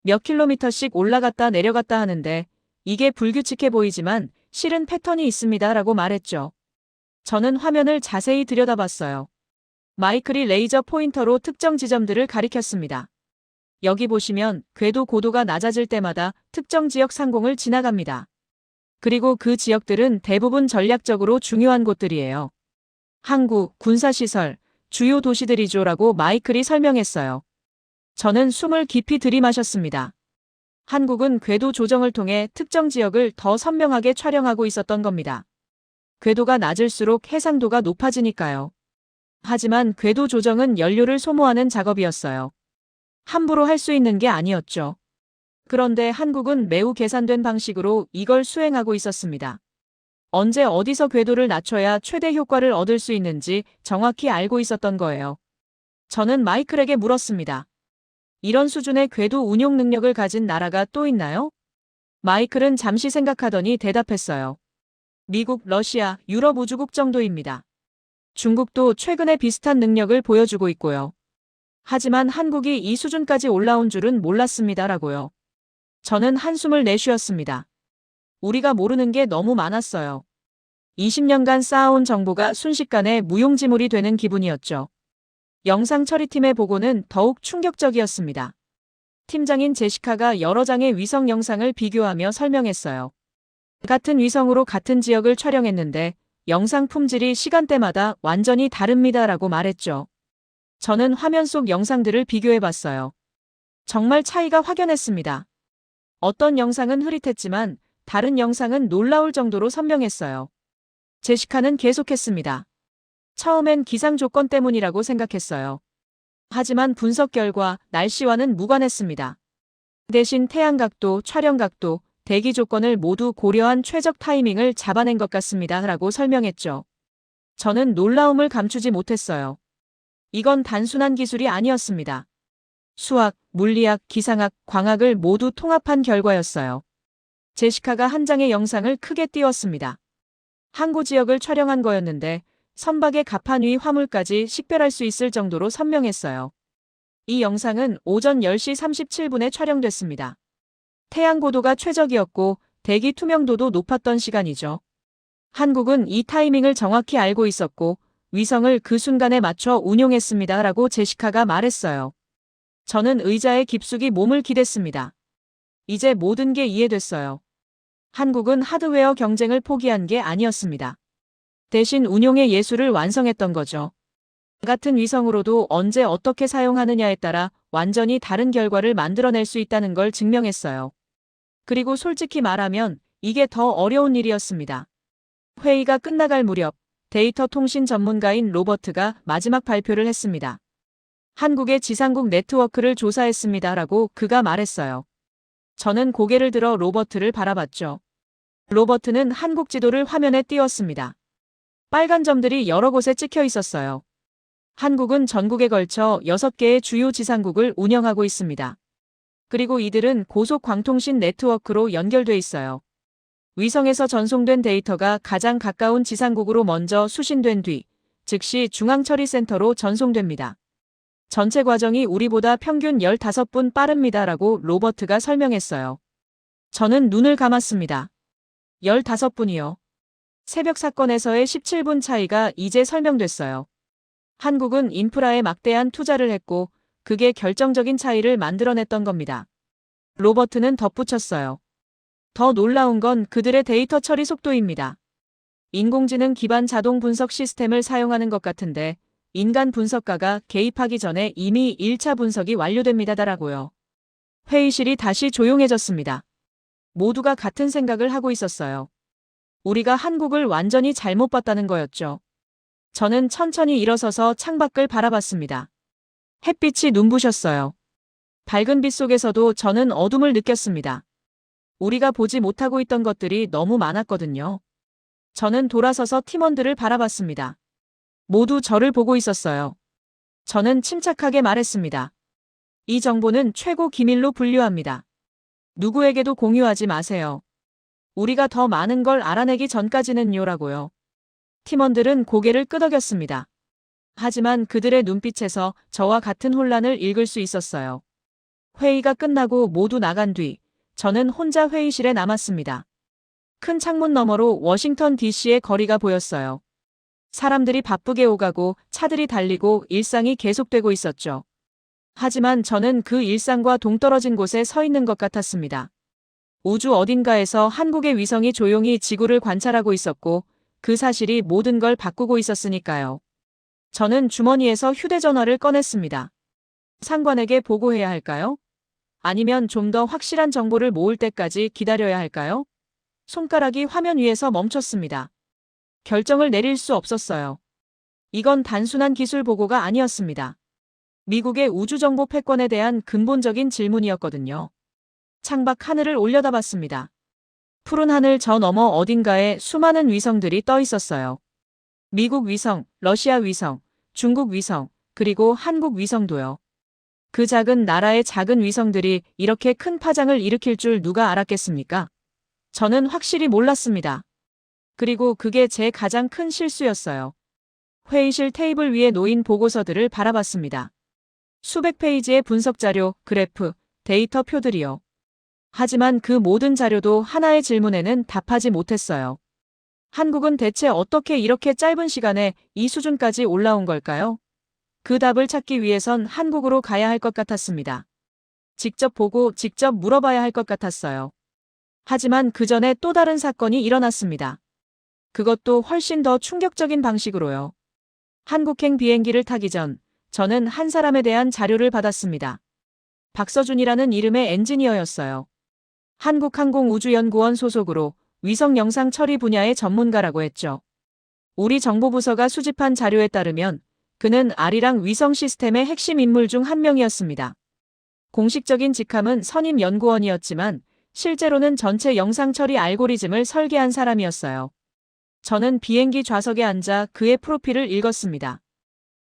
Speaker 1: 몇 킬로미터씩 올라갔다 내려갔다 하는데 이게 불규칙해 보이지만 실은 패턴이 있습니다. 라고 말했죠. 저는 화면을 자세히 들여다봤어요. 마이클이 레이저 포인터로 특정 지점들을 가리켰습니다. 여기 보시면 궤도 고도가 낮아질 때마다 특정 지역 상공을 지나갑니다. 그리고 그 지역들은 대부분 전략적으로 중요한 곳들이에요. 항구, 군사시설, 주요 도시들이죠. 라고 마이클이 설명했어요. 저는 숨을 깊이 들이마셨습니다. 한국은 궤도 조정을 통해 특정 지역을 더 선명하게 촬영하고 있었던 겁니다. 궤도가 낮을수록 해상도가 높아지니까요. 하지만 궤도 조정은 연료를 소모하는 작업이었어요. 함부로 할 수 있는 게 아니었죠. 그런데 한국은 매우 계산된 방식으로 이걸 수행하고 있었습니다. 언제 어디서 궤도를 낮춰야 최대 효과를 얻을 수 있는지 정확히 알고 있었던 거예요. 저는 마이클에게 물었습니다. 이런 수준의 궤도 운용 능력을 가진 나라가 또 있나요? 마이클은 잠시 생각하더니 대답했어요. 미국, 러시아, 유럽 우주국 정도입니다. 중국도 최근에 비슷한 능력을 보여주고 있고요. 하지만 한국이 이 수준까지 올라온 줄은 몰랐습니다라고요. 저는 한숨을 내쉬었습니다. 우리가 모르는 게 너무 많았어요. 20년간 쌓아온 정보가 순식간에 무용지물이 되는 기분이었죠. 영상 처리팀의 보고는 더욱 충격적이었습니다. 팀장인 제시카가 여러 장의 위성 영상을 비교하며 설명했어요. 같은 위성으로 같은 지역을 촬영했는데 영상 품질이 시간대마다 완전히 다릅니다라고 말했죠. 저는 화면 속 영상들을 비교해봤어요. 정말 차이가 확연했습니다. 어떤 영상은 흐릿했지만 다른 영상은 놀라울 정도로 선명했어요. 제시카는 계속했습니다. 처음엔 기상 조건 때문이라고 생각했어요. 하지만 분석 결과 날씨와는 무관했습니다. 대신 태양 각도, 촬영 각도, 대기 조건을 모두 고려한 최적 타이밍을 잡아낸 것 같습니다. 라고 설명했죠. 저는 놀라움을 감추지 못했어요. 이건 단순한 기술이 아니었습니다. 수학, 물리학, 기상학, 광학을 모두 통합한 결과였어요. 제시카가 한 장의 영상을 크게 띄웠습니다. 항구 지역을 촬영한 거였는데 선박의 갑판 위 화물까지 식별할 수 있을 정도로 선명했어요. 이 영상은 오전 10시 37분에 촬영됐습니다. 태양 고도가 최적이었고 대기 투명도도 높았던 시간이죠. 한국은 이 타이밍을 정확히 알고 있었고 위성을 그 순간에 맞춰 운용했습니다. 라고 제시카가 말했어요. 저는 의자에 깊숙이 몸을 기댔습니다. 이제 모든 게 이해됐어요. 한국은 하드웨어 경쟁을 포기한 게 아니었습니다. 대신 운용의 예술을 완성했던 거죠. 같은 위성으로도 언제 어떻게 사용하느냐에 따라 완전히 다른 결과를 만들어낼 수 있다는 걸 증명했어요. 그리고 솔직히 말하면 이게 더 어려운 일이었습니다. 회의가 끝나갈 무렵 데이터 통신 전문가인 로버트가 마지막 발표를 했습니다. 한국의 지상국 네트워크를 조사했습니다라고 그가 말했어요. 저는 고개를 들어 로버트를 바라봤죠. 로버트는 한국 지도를 화면에 띄웠습니다. 빨간 점들이 여러 곳에 찍혀 있었어요. 한국은 전국에 걸쳐 6개의 주요 지상국을 운영하고 있습니다. 그리고 이들은 고속광통신 네트워크로 연결돼 있어요. 위성에서 전송된 데이터가 가장 가까운 지상국으로 먼저 수신된 뒤 즉시 중앙처리센터로 전송됩니다. 전체 과정이 우리보다 평균 15분 빠릅니다라고 로버트가 설명했어요. 저는 눈을 감았습니다. 15분이요. 새벽 사건에서의 17분 차이가 이제 설명됐어요. 한국은 인프라에 막대한 투자를 했고 그게 결정적인 차이를 만들어냈던 겁니다. 로버트는 덧붙였어요. 더 놀라운 건 그들의 데이터 처리 속도입니다. 인공지능 기반 자동 분석 시스템을 사용하는 것 같은데 인간 분석가가 개입하기 전에 이미 1차 분석이 완료됩니다라고요. 회의실이 다시 조용해졌습니다. 모두가 같은 생각을 하고 있었어요. 우리가 한국을 완전히 잘못 봤다는 거였죠. 저는 천천히 일어서서 창밖을 바라봤습니다. 햇빛이 눈부셨어요. 밝은 빛 속에서도 저는 어둠을 느꼈습니다. 우리가 보지 못하고 있던 것들이 너무 많았거든요. 저는 돌아서서 팀원들을 바라봤습니다. 모두 저를 보고 있었어요. 저는 침착하게 말했습니다. 이 정보는 최고 기밀로 분류합니다. 누구에게도 공유하지 마세요. 우리가 더 많은 걸 알아내기 전까지는요라고요. 팀원들은 고개를 끄덕였습니다. 하지만 그들의 눈빛에서 저와 같은 혼란을 읽을 수 있었어요. 회의가 끝나고 모두 나간 뒤 저는 혼자 회의실에 남았습니다. 큰 창문 너머로 워싱턴 DC의 거리가 보였어요. 사람들이 바쁘게 오가고 차들이 달리고 일상이 계속되고 있었죠. 하지만 저는 그 일상과 동떨어진 곳에 서 있는 것 같았습니다. 우주 어딘가에서 한국의 위성이 조용히 지구를 관찰하고 있었고 그 사실이 모든 걸 바꾸고 있었으니까요. 저는 주머니에서 휴대전화를 꺼냈습니다. 상관에게 보고해야 할까요? 아니면 좀 더 확실한 정보를 모을 때까지 기다려야 할까요? 손가락이 화면 위에서 멈췄습니다. 결정을 내릴 수 없었어요. 이건 단순한 기술 보고가 아니었습니다. 미국의 우주정보 패권에 대한 근본적인 질문이었거든요. 창밖 하늘을 올려다봤습니다. 푸른 하늘 저 너머 어딘가에 수많은 위성들이 떠 있었어요. 미국 위성, 러시아 위성, 중국 위성, 그리고 한국 위성도요. 그 작은 나라의 작은 위성들이 이렇게 큰 파장을 일으킬 줄 누가 알았겠습니까? 저는 확실히 몰랐습니다. 그리고 그게 제 가장 큰 실수였어요. 회의실 테이블 위에 놓인 보고서들을 바라봤습니다. 수백 페이지의 분석 자료, 그래프, 데이터 표들이요. 하지만 그 모든 자료도 하나의 질문에는 답하지 못했어요. 한국은 대체 어떻게 이렇게 짧은 시간에 이 수준까지 올라온 걸까요? 그 답을 찾기 위해선 한국으로 가야 할 것 같았습니다. 직접 보고 직접 물어봐야 할 것 같았어요. 하지만 그 전에 또 다른 사건이 일어났습니다. 그것도 훨씬 더 충격적인 방식으로요. 한국행 비행기를 타기 전 저는 한 사람에 대한 자료를 받았습니다. 박서준이라는 이름의 엔지니어였어요. 한국항공우주연구원 소속으로 위성 영상 처리 분야의 전문가라고 했죠. 우리 정보부서가 수집한 자료에 따르면 그는 아리랑 위성 시스템의 핵심 인물 중 한 명이었습니다. 공식적인 직함은 선임 연구원이었지만 실제로는 전체 영상 처리 알고리즘을 설계한 사람이었어요. 저는 비행기 좌석에 앉아 그의 프로필을 읽었습니다.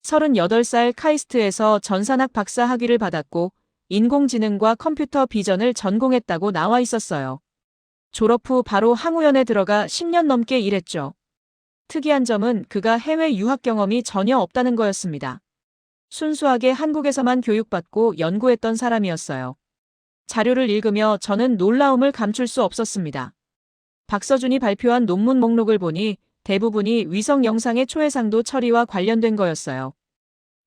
Speaker 1: 38살 카이스트에서 전산학 박사 학위를 받았고 인공지능과 컴퓨터 비전을 전공했다고 나와 있었어요. 졸업 후 바로 항우연에 들어가 10년 넘게 일했죠. 특이한 점은 그가 해외 유학 경험이 전혀 없다는 거였습니다. 순수하게 한국에서만 교육받고 연구했던 사람이었어요. 자료를 읽으며 저는 놀라움을 감출 수 없었습니다. 박서준이 발표한 논문 목록을 보니 대부분이 위성 영상의 초해상도 처리와 관련된 거였어요.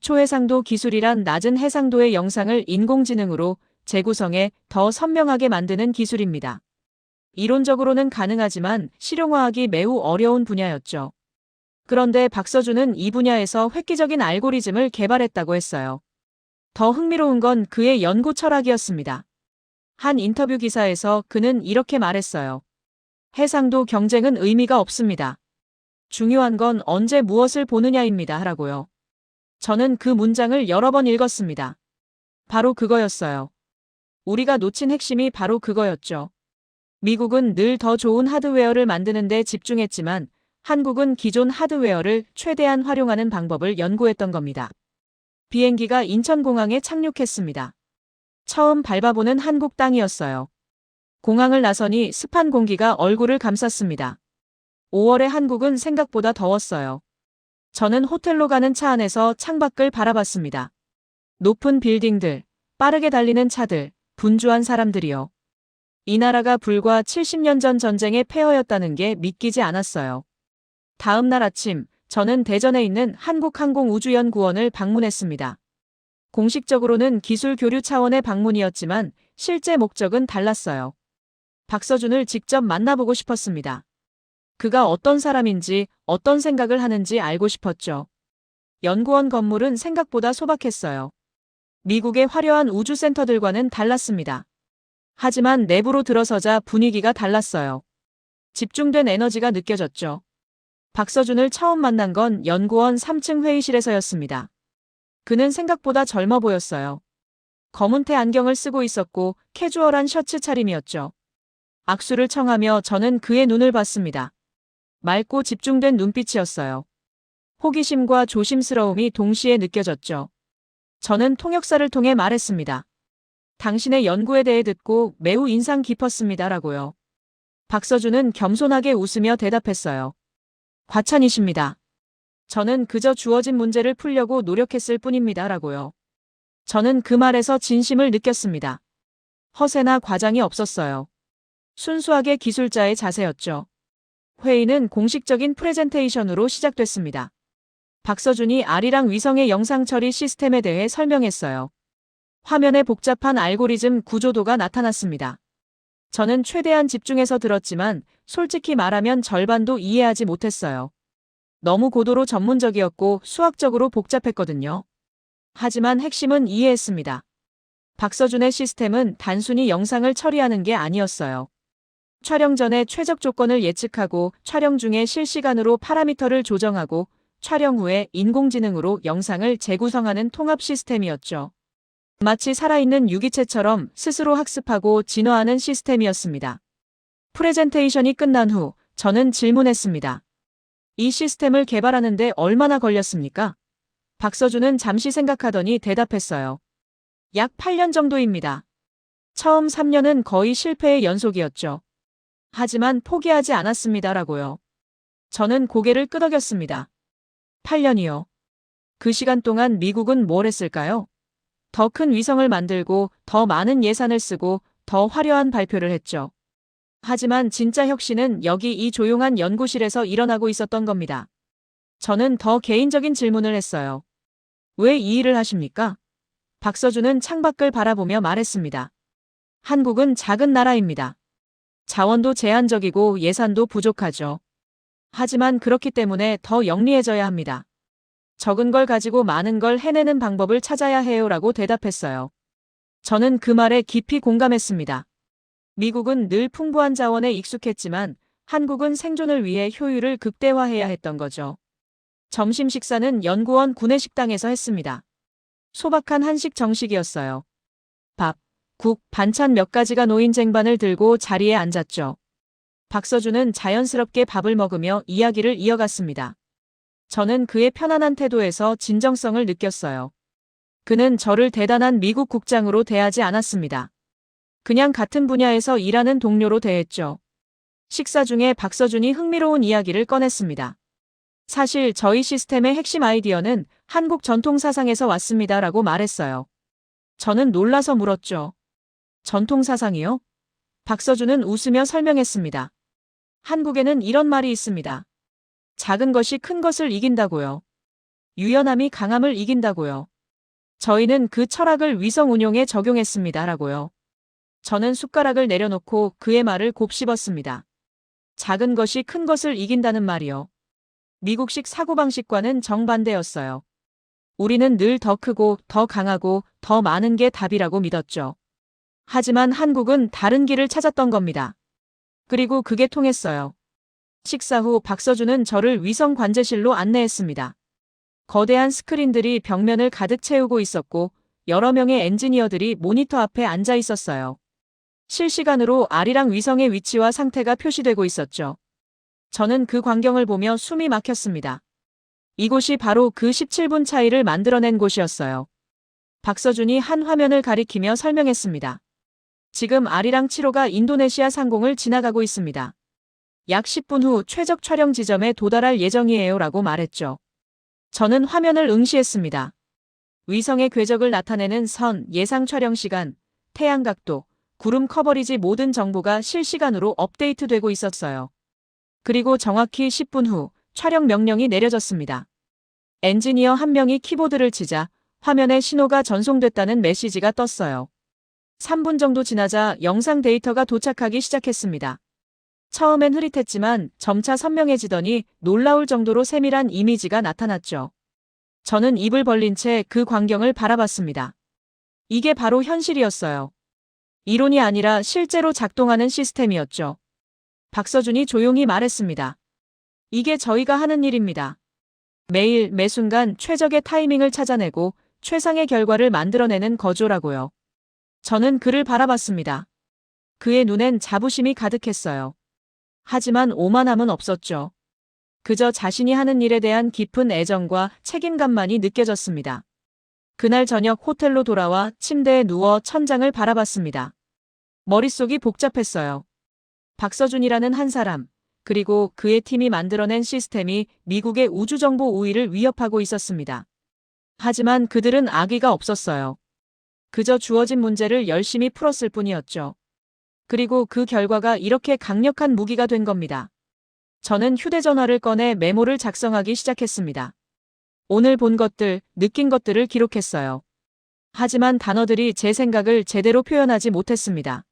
Speaker 1: 초해상도 기술이란 낮은 해상도의 영상을 인공지능으로 재구성해 더 선명하게 만드는 기술입니다. 이론적으로는 가능하지만 실용화하기 매우 어려운 분야였죠. 그런데 박서준은 이 분야에서 획기적인 알고리즘을 개발했다고 했어요. 더 흥미로운 건 그의 연구 철학이었습니다. 한 인터뷰 기사에서 그는 이렇게 말했어요. 해상도 경쟁은 의미가 없습니다. 중요한 건 언제 무엇을 보느냐입니다. 하라고요. 저는 그 문장을 여러 번 읽었습니다. 바로 그거였어요. 우리가 놓친 핵심이 바로 그거였죠. 미국은 늘 더 좋은 하드웨어를 만드는 데 집중했지만 한국은 기존 하드웨어를 최대한 활용하는 방법을 연구했던 겁니다. 비행기가 인천공항에 착륙했습니다. 처음 밟아보는 한국 땅이었어요. 공항을 나서니 습한 공기가 얼굴을 감쌌습니다. 5월의 한국은 생각보다 더웠어요. 저는 호텔로 가는 차 안에서 창밖을 바라봤습니다. 높은 빌딩들, 빠르게 달리는 차들, 분주한 사람들이요. 이 나라가 불과 70년 전 전쟁의 폐허였다는 게 믿기지 않았어요. 다음 날 아침, 저는 대전에 있는 한국항공우주연구원을 방문했습니다. 공식적으로는 기술 교류 차원의 방문이었지만 실제 목적은 달랐어요. 박서준을 직접 만나보고 싶었습니다. 그가 어떤 사람인지, 어떤 생각을 하는지 알고 싶었죠. 연구원 건물은 생각보다 소박했어요. 미국의 화려한 우주센터들과는 달랐습니다. 하지만 내부로 들어서자 분위기가 달랐어요. 집중된 에너지가 느껴졌죠. 박서준을 처음 만난 건 연구원 3층 회의실에서였습니다. 그는 생각보다 젊어 보였어요. 검은테 안경을 쓰고 있었고 캐주얼한 셔츠 차림이었죠. 악수를 청하며 저는 그의 눈을 봤습니다. 맑고 집중된 눈빛이었어요. 호기심과 조심스러움이 동시에 느껴졌죠. 저는 통역사를 통해 말했습니다. 당신의 연구에 대해 듣고 매우 인상 깊었습니다라고요. 박서준은 겸손하게 웃으며 대답했어요. 과찬이십니다. 저는 그저 주어진 문제를 풀려고 노력했을 뿐입니다라고요. 저는 그 말에서 진심을 느꼈습니다. 허세나 과장이 없었어요. 순수하게 기술자의 자세였죠. 회의는 공식적인 프레젠테이션으로 시작됐습니다. 박서준이 아리랑 위성의 영상 처리 시스템에 대해 설명했어요. 화면에 복잡한 알고리즘 구조도가 나타났습니다. 저는 최대한 집중해서 들었지만 솔직히 말하면 절반도 이해하지 못했어요. 너무 고도로 전문적이었고 수학적으로 복잡했거든요. 하지만 핵심은 이해했습니다. 박서준의 시스템은 단순히 영상을 처리하는 게 아니었어요. 촬영 전에 최적 조건을 예측하고 촬영 중에 실시간으로 파라미터를 조정하고 촬영 후에 인공지능으로 영상을 재구성하는 통합 시스템이었죠. 마치 살아있는 유기체처럼 스스로 학습하고 진화하는 시스템이었습니다. 프레젠테이션이 끝난 후 저는 질문했습니다. 이 시스템을 개발하는데 얼마나 걸렸습니까? 박서준은 잠시 생각하더니 대답했어요. 약 8년 정도입니다. 처음 3년은 거의 실패의 연속이었죠. 하지만 포기하지 않았습니다라고요. 저는 고개를 끄덕였습니다. 8년이요. 그 시간 동안 미국은 뭘 했을까요? 더 큰 위성을 만들고 더 많은 예산을 쓰고 더 화려한 발표를 했죠. 하지만 진짜 혁신은 여기 이 조용한 연구실에서 일어나고 있었던 겁니다. 저는 더 개인적인 질문을 했어요. 왜 이 일을 하십니까? 박서준은 창밖을 바라보며 말했습니다. 한국은 작은 나라입니다. 자원도 제한적이고 예산도 부족하죠. 하지만 그렇기 때문에 더 영리해져야 합니다. 적은 걸 가지고 많은 걸 해내는 방법을 찾아야 해요라고 대답했어요. 저는 그 말에 깊이 공감했습니다. 미국은 늘 풍부한 자원에 익숙했지만 한국은 생존을 위해 효율을 극대화해야 했던 거죠. 점심 식사는 연구원 구내식당에서 했습니다. 소박한 한식 정식이었어요. 밥, 국, 반찬 몇 가지가 놓인 쟁반을 들고 자리에 앉았죠. 박서준은 자연스럽게 밥을 먹으며 이야기를 이어갔습니다. 저는 그의 편안한 태도에서 진정성을 느꼈어요. 그는 저를 대단한 미국 국장으로 대하지 않았습니다. 그냥 같은 분야에서 일하는 동료로 대했죠. 식사 중에 박서준이 흥미로운 이야기를 꺼냈습니다. 사실 저희 시스템의 핵심 아이디어는 한국 전통 사상에서 왔습니다라고 말했어요. 저는 놀라서 물었죠. 전통 사상이요? 박서준은 웃으며 설명했습니다. 한국에는 이런 말이 있습니다. 작은 것이 큰 것을 이긴다고요. 유연함이 강함을 이긴다고요. 저희는 그 철학을 위성 운용에 적용했습니다라고요. 저는 숟가락을 내려놓고 그의 말을 곱씹었습니다. 작은 것이 큰 것을 이긴다는 말이요. 미국식 사고방식과는 정반대였어요. 우리는 늘 더 크고 더 강하고 더 많은 게 답이라고 믿었죠. 하지만 한국은 다른 길을 찾았던 겁니다. 그리고 그게 통했어요. 식사 후 박서준은 저를 위성 관제실로 안내했습니다. 거대한 스크린들이 벽면을 가득 채우고 있었고 여러 명의 엔지니어들이 모니터 앞에 앉아 있었어요. 실시간으로 아리랑 위성의 위치와 상태가 표시되고 있었죠. 저는 그 광경을 보며 숨이 막혔습니다. 이곳이 바로 그 17분 차이를 만들어낸 곳이었어요. 박서준이 한 화면을 가리키며 설명했습니다. 지금 아리랑 7호가 인도네시아 상공을 지나가고 있습니다. 약 10분 후 최적 촬영 지점에 도달할 예정이에요 라고 말했죠. 저는 화면을 응시했습니다. 위성의 궤적을 나타내는 선, 예상 촬영 시간, 태양 각도, 구름 커버리지 모든 정보가 실시간으로 업데이트되고 있었어요. 그리고 정확히 10분 후 촬영 명령이 내려졌습니다. 엔지니어 한 명이 키보드를 치자 화면에 신호가 전송됐다는 메시지가 떴어요. 3분 정도 지나자 영상 데이터가 도착하기 시작했습니다. 처음엔 흐릿했지만 점차 선명해지더니 놀라울 정도로 세밀한 이미지가 나타났죠. 저는 입을 벌린 채 그 광경을 바라봤습니다. 이게 바로 현실이었어요. 이론이 아니라 실제로 작동하는 시스템이었죠. 박서준이 조용히 말했습니다. 이게 저희가 하는 일입니다. 매일 매 순간 최적의 타이밍을 찾아내고 최상의 결과를 만들어내는 거조라고요. 저는 그를 바라봤습니다. 그의 눈엔 자부심이 가득했어요. 하지만 오만함은 없었죠. 그저 자신이 하는 일에 대한 깊은 애정과 책임감만이 느껴졌습니다. 그날 저녁 호텔로 돌아와 침대에 누워 천장을 바라봤습니다. 머릿속이 복잡했어요. 박서준이라는 한 사람, 그리고 그의 팀이 만들어낸 시스템이 미국의 우주정보 우위를 위협하고 있었습니다. 하지만 그들은 악의가 없었어요. 그저 주어진 문제를 열심히 풀었을 뿐이었죠. 그리고 그 결과가 이렇게 강력한 무기가 된 겁니다. 저는 휴대전화를 꺼내 메모를 작성하기 시작했습니다. 오늘 본 것들, 느낀 것들을 기록했어요. 하지만 단어들이 제 생각을 제대로 표현하지 못했습니다.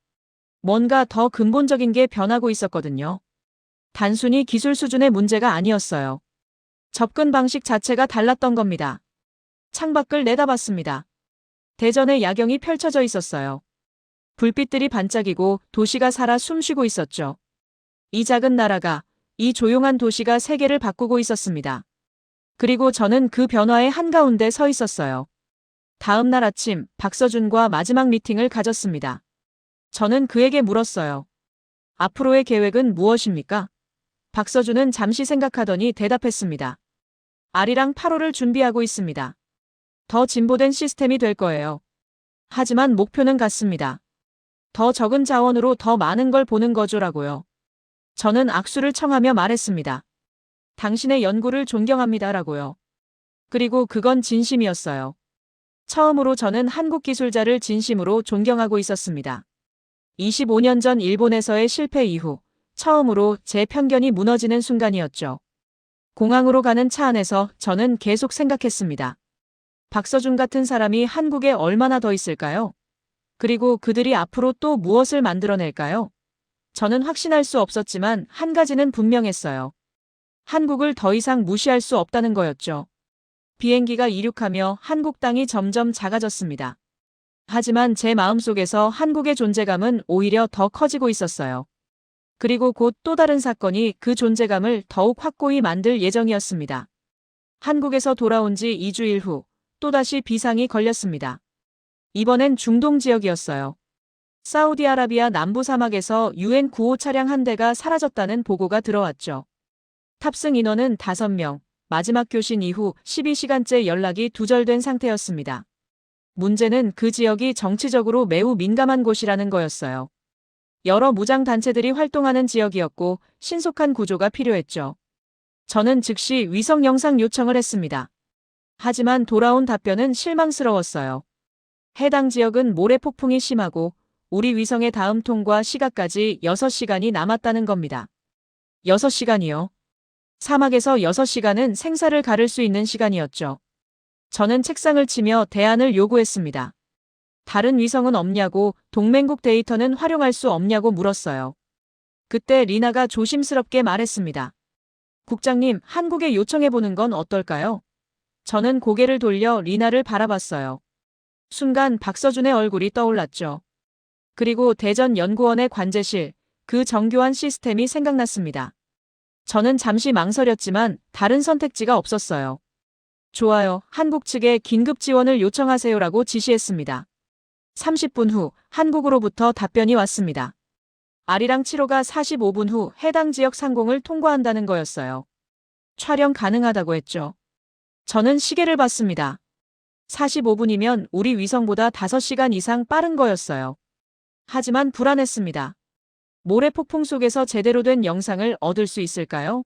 Speaker 1: 뭔가 더 근본적인 게 변하고 있었거든요. 단순히 기술 수준의 문제가 아니었어요. 접근 방식 자체가 달랐던 겁니다. 창밖을 내다봤습니다. 대전의 야경이 펼쳐져 있었어요. 불빛들이 반짝이고 도시가 살아 숨쉬고 있었죠. 이 작은 나라가, 이 조용한 도시가 세계를 바꾸고 있었습니다. 그리고 저는 그 변화의 한가운데 서 있었어요. 다음 날 아침 박서준과 마지막 미팅을 가졌습니다. 저는 그에게 물었어요. 앞으로의 계획은 무엇입니까? 박서준은 잠시 생각하더니 대답했습니다. 아리랑 8호를 준비하고 있습니다. 더 진보된 시스템이 될 거예요. 하지만 목표는 같습니다. 더 적은 자원으로 더 많은 걸 보는 거죠라고요. 저는 악수를 청하며 말했습니다. 당신의 연구를 존경합니다라고요. 그리고 그건 진심이었어요. 처음으로 저는 한국 기술자를 진심으로 존경하고 있었습니다. 25년 전 일본에서의 실패 이후 처음으로 제 편견이 무너지는 순간이었죠. 공항으로 가는 차 안에서 저는 계속 생각했습니다. 박서준 같은 사람이 한국에 얼마나 더 있을까요? 그리고 그들이 앞으로 또 무엇을 만들어낼까요? 저는 확신할 수 없었지만 한 가지는 분명했어요. 한국을 더 이상 무시할 수 없다는 거였죠. 비행기가 이륙하며 한국 땅이 점점 작아졌습니다. 하지만 제 마음속에서 한국의 존재감은 오히려 더 커지고 있었어요. 그리고 곧 또 다른 사건이 그 존재감을 더욱 확고히 만들 예정이었습니다. 한국에서 돌아온 지 2주일 후 또다시 비상이 걸렸습니다. 이번엔 중동 지역이었어요. 사우디아라비아 남부 사막에서 UN 9호 차량 한 대가 사라졌다는 보고가 들어왔죠. 탑승 인원은 5명, 마지막 교신 이후 12시간째 연락이 두절된 상태였습니다. 문제는 그 지역이 정치적으로 매우 민감한 곳이라는 거였어요. 여러 무장 단체들이 활동하는 지역이었고 신속한 구조가 필요했죠. 저는 즉시 위성 영상 요청을 했습니다. 하지만 돌아온 답변은 실망스러웠어요. 해당 지역은 모래 폭풍이 심하고 우리 위성의 다음 통과 시각까지 6시간이 남았다는 겁니다. 6시간이요? 사막에서 6시간은 생사를 가를 수 있는 시간이었죠. 저는 책상을 치며 대안을 요구했습니다. 다른 위성은 없냐고, 동맹국 데이터는 활용할 수 없냐고 물었어요. 그때 리나가 조심스럽게 말했습니다. 국장님, 한국에 요청해보는 건 어떨까요? 저는 고개를 돌려 리나를 바라봤어요. 순간 박서준의 얼굴이 떠올랐죠. 그리고 대전 연구원의 관제실, 그 정교한 시스템이 생각났습니다. 저는 잠시 망설였지만 다른 선택지가 없었어요. 좋아요, 한국 측에 긴급 지원을 요청하세요라고 지시했습니다. 30분 후 한국으로부터 답변이 왔습니다. 아리랑 7호가 45분 후 해당 지역 상공을 통과한다는 거였어요. 촬영 가능하다고 했죠. 저는 시계를 봤습니다. 45분이면 우리 위성보다 5시간 이상 빠른 거였어요. 하지만 불안했습니다. 모래 폭풍 속에서 제대로 된 영상을 얻을 수 있을까요?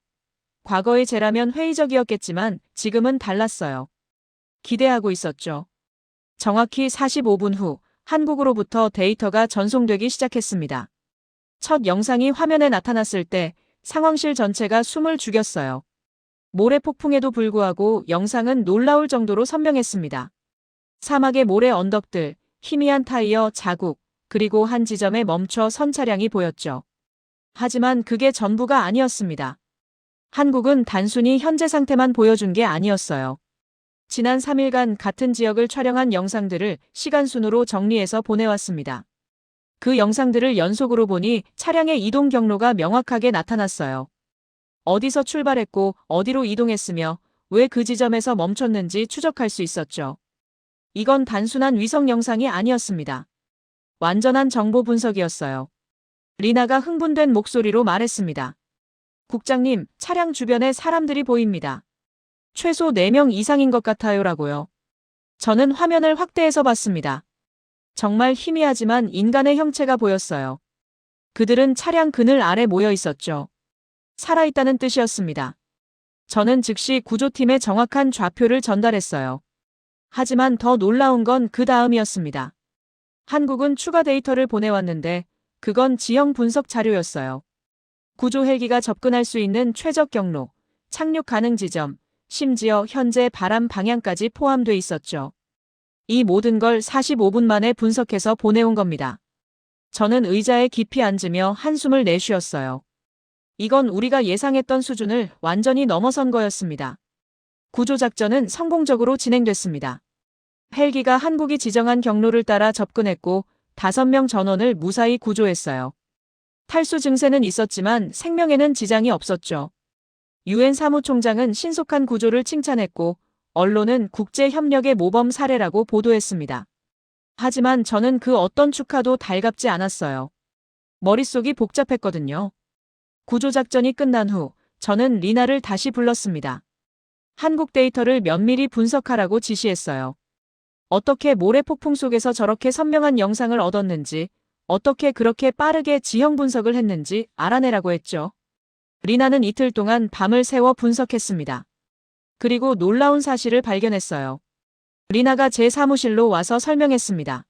Speaker 1: 과거의 제라면 회의적이었겠지만 지금은 달랐어요. 기대하고 있었죠. 정확히 45분 후 한국으로부터 데이터가 전송되기 시작했습니다. 첫 영상이 화면에 나타났을 때 상황실 전체가 숨을 죽였어요. 모래 폭풍에도 불구하고 영상은 놀라울 정도로 선명했습니다. 사막의 모래 언덕들, 희미한 타이어 자국, 그리고 한 지점에 멈춰 선 차량이 보였죠. 하지만 그게 전부가 아니었습니다. 한국은 단순히 현재 상태만 보여준 게 아니었어요. 지난 3일간 같은 지역을 촬영한 영상들을 시간순으로 정리해서 보내왔습니다. 그 영상들을 연속으로 보니 차량의 이동 경로가 명확하게 나타났어요. 어디서 출발했고 어디로 이동했으며 왜 그 지점에서 멈췄는지 추적할 수 있었죠. 이건 단순한 위성 영상이 아니었습니다. 완전한 정보 분석이었어요. 리나가 흥분된 목소리로 말했습니다. 국장님, 차량 주변에 사람들이 보입니다. 최소 4명 이상인 것 같아요라고요. 저는 화면을 확대해서 봤습니다. 정말 희미하지만 인간의 형체가 보였어요. 그들은 차량 그늘 아래 모여 있었죠. 살아있다는 뜻이었습니다. 저는 즉시 구조팀에 정확한 좌표를 전달했어요. 하지만 더 놀라운 건 그 다음이었습니다. 한국은 추가 데이터를 보내왔는데 그건 지형 분석 자료였어요. 구조 헬기가 접근할 수 있는 최적 경로, 착륙 가능 지점, 심지어 현재 바람 방향까지 포함돼 있었죠. 이 모든 걸 45분 만에 분석해서 보내온 겁니다. 저는 의자에 깊이 앉으며 한숨을 내쉬었어요. 이건 우리가 예상했던 수준을 완전히 넘어선 거였습니다. 구조작전은 성공적으로 진행됐습니다. 헬기가 한국이 지정한 경로를 따라 접근했고 5명 전원을 무사히 구조했어요. 탈수 증세는 있었지만 생명에는 지장이 없었죠. 유엔 사무총장은 신속한 구조를 칭찬했고 언론은 국제 협력의 모범 사례라고 보도했습니다. 하지만 저는 그 어떤 축하도 달갑지 않았어요. 머릿속이 복잡했거든요. 구조작전이 끝난 후 저는 리나를 다시 불렀습니다. 한국 데이터를 면밀히 분석하라고 지시했어요. 어떻게 모래 폭풍 속에서 저렇게 선명한 영상을 얻었는지, 어떻게 그렇게 빠르게 지형 분석을 했는지 알아내라고 했죠. 리나는 이틀 동안 밤을 새워 분석했습니다. 그리고 놀라운 사실을 발견했어요. 리나가 제 사무실로 와서 설명했습니다.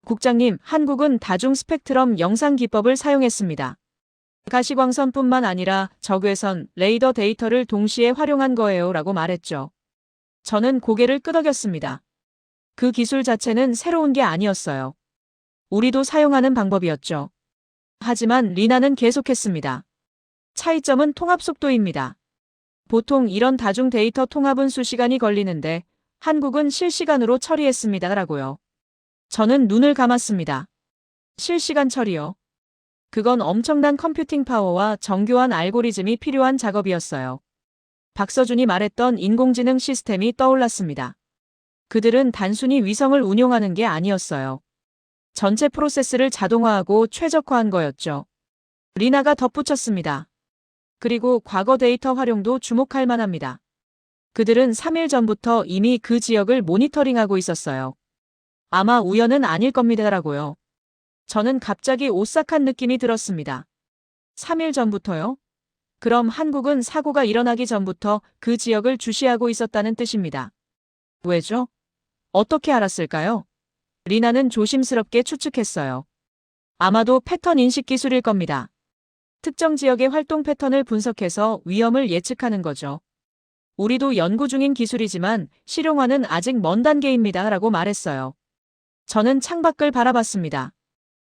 Speaker 1: 국장님, 한국은 다중 스펙트럼 영상 기법을 사용했습니다. 가시광선뿐만 아니라 적외선, 레이더 데이터를 동시에 활용한 거예요 라고 말했죠. 저는 고개를 끄덕였습니다. 그 기술 자체는 새로운 게 아니었어요. 우리도 사용하는 방법이었죠. 하지만 리나는 계속했습니다. 차이점은 통합 속도입니다. 보통 이런 다중 데이터 통합은 수시간이 걸리는데 한국은 실시간으로 처리했습니다 라고요. 저는 눈을 감았습니다. 실시간 처리요. 그건 엄청난 컴퓨팅 파워와 정교한 알고리즘이 필요한 작업이었어요. 박서준이 말했던 인공지능 시스템이 떠올랐습니다. 그들은 단순히 위성을 운용하는 게 아니었어요. 전체 프로세스를 자동화하고 최적화한 거였죠. 리나가 덧붙였습니다. 그리고 과거 데이터 활용도 주목할 만합니다. 그들은 3일 전부터 이미 그 지역을 모니터링하고 있었어요. 아마 우연은 아닐 겁니다라고요. 저는 갑자기 오싹한 느낌이 들었습니다. 3일 전부터요? 그럼 한국은 사고가 일어나기 전부터 그 지역을 주시하고 있었다는 뜻입니다. 왜죠? 어떻게 알았을까요? 리나는 조심스럽게 추측했어요. 아마도 패턴 인식 기술일 겁니다. 특정 지역의 활동 패턴을 분석해서 위험을 예측하는 거죠. 우리도 연구 중인 기술이지만 실용화는 아직 먼 단계입니다 라고 말했어요. 저는 창밖을 바라봤습니다.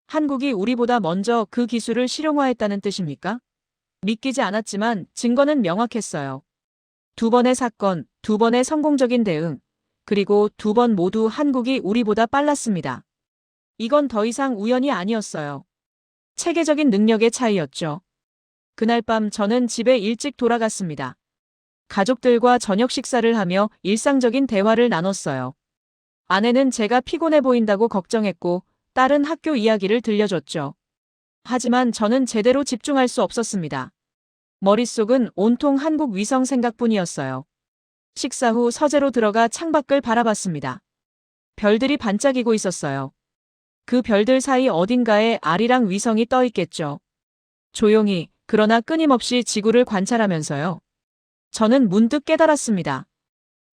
Speaker 1: 한국이 우리보다 먼저 그 기술을 실용화했다는 뜻입니까? 믿기지 않았지만 증거는 명확했어요. 2번의 사건, 2번의 성공적인 대응, 그리고 2번 모두 한국이 우리보다 빨랐습니다. 이건 더 이상 우연이 아니었어요. 체계적인 능력의 차이였죠. 그날 밤 저는 집에 일찍 돌아갔습니다. 가족들과 저녁 식사를 하며 일상적인 대화를 나눴어요. 아내는 제가 피곤해 보인다고 걱정했고 딸은 학교 이야기를 들려줬죠. 하지만 저는 제대로 집중할 수 없었습니다. 머릿속은 온통 한국 위성 생각뿐이었어요. 식사 후 서재로 들어가 창밖을 바라봤습니다. 별들이 반짝이고 있었어요. 그 별들 사이 어딘가에 아리랑 위성이 떠 있겠죠. 조용히, 그러나 끊임없이 지구를 관찰하면서요. 저는 문득 깨달았습니다.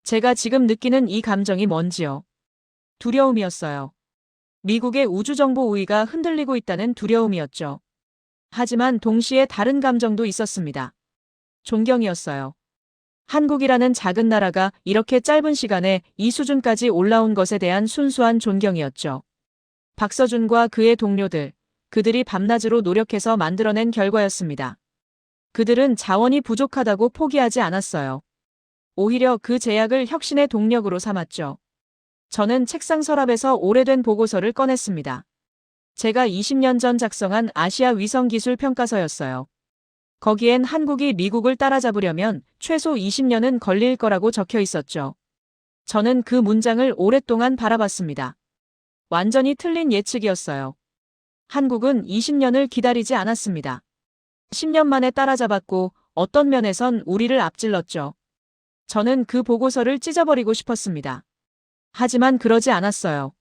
Speaker 1: 제가 지금 느끼는 이 감정이 뭔지요. 두려움이었어요. 미국의 우주정보 우위가 흔들리고 있다는 두려움이었죠. 하지만 동시에 다른 감정도 있었습니다. 존경이었어요. 한국이라는 작은 나라가 이렇게 짧은 시간에 이 수준까지 올라온 것에 대한 순수한 존경이었죠. 박서준과 그의 동료들, 그들이 밤낮으로 노력해서 만들어낸 결과였습니다. 그들은 자원이 부족하다고 포기하지 않았어요. 오히려 그 제약을 혁신의 동력으로 삼았죠. 저는 책상 서랍에서 오래된 보고서를 꺼냈습니다. 제가 20년 전 작성한 아시아 위성 기술 평가서였어요. 거기엔 한국이 미국을 따라잡으려면 최소 20년은 걸릴 거라고 적혀 있었죠. 저는 그 문장을 오랫동안 바라봤습니다. 완전히 틀린 예측이었어요. 한국은 20년을 기다리지 않았습니다. 10년 만에 따라잡았고 어떤 면에선 우리를 앞질렀죠. 저는 그 보고서를 찢어버리고 싶었습니다. 하지만 그러지 않았어요.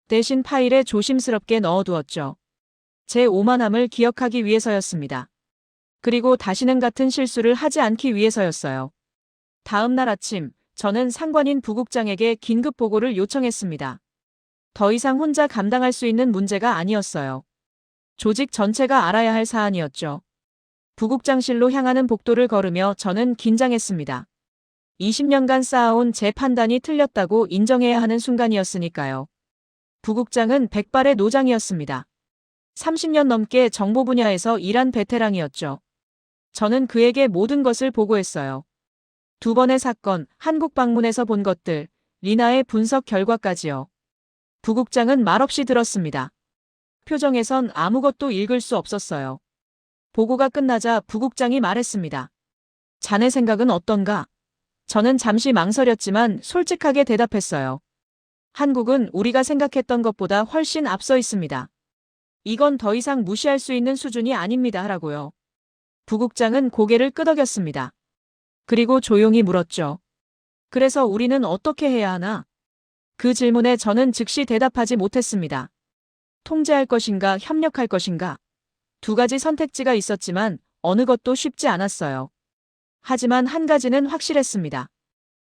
Speaker 1: 대신 파일에 조심스럽게 넣어두었죠. 제 오만함을 기억하기 위해서였습니다. 그리고 다시는 같은 실수를 하지 않기 위해서였어요. 다음 날 아침, 저는 상관인 부국장에게 긴급 보고를 요청했습니다. 더 이상 혼자 감당할 수 있는 문제가 아니었어요. 조직 전체가 알아야 할 사안이었죠. 부국장실로 향하는 복도를 걸으며 저는 긴장했습니다. 20년간 쌓아온 제 판단이 틀렸다고 인정해야 하는 순간이었으니까요. 부국장은 백발의 노장이었습니다. 30년 넘게 정보 분야에서 일한 베테랑이었죠. 저는 그에게 모든 것을 보고했어요. 2번의 사건, 한국 방문에서 본 것들, 리나의 분석 결과까지요. 부국장은 말없이 들었습니다. 표정에선 아무것도 읽을 수 없었어요. 보고가 끝나자 부국장이 말했습니다. 자네 생각은 어떤가? 저는 잠시 망설였지만 솔직하게 대답했어요. 한국은 우리가 생각했던 것보다 훨씬 앞서 있습니다. 이건 더 이상 무시할 수 있는 수준이 아닙니다. 하라고요. 부국장은 고개를 끄덕였습니다. 그리고 조용히 물었죠. 그래서 우리는 어떻게 해야 하나? 그 질문에 저는 즉시 대답하지 못했습니다. 통제할 것인가, 협력할 것인가? 2가지 선택지가 있었지만 어느 것도 쉽지 않았어요. 하지만 한 가지는 확실했습니다.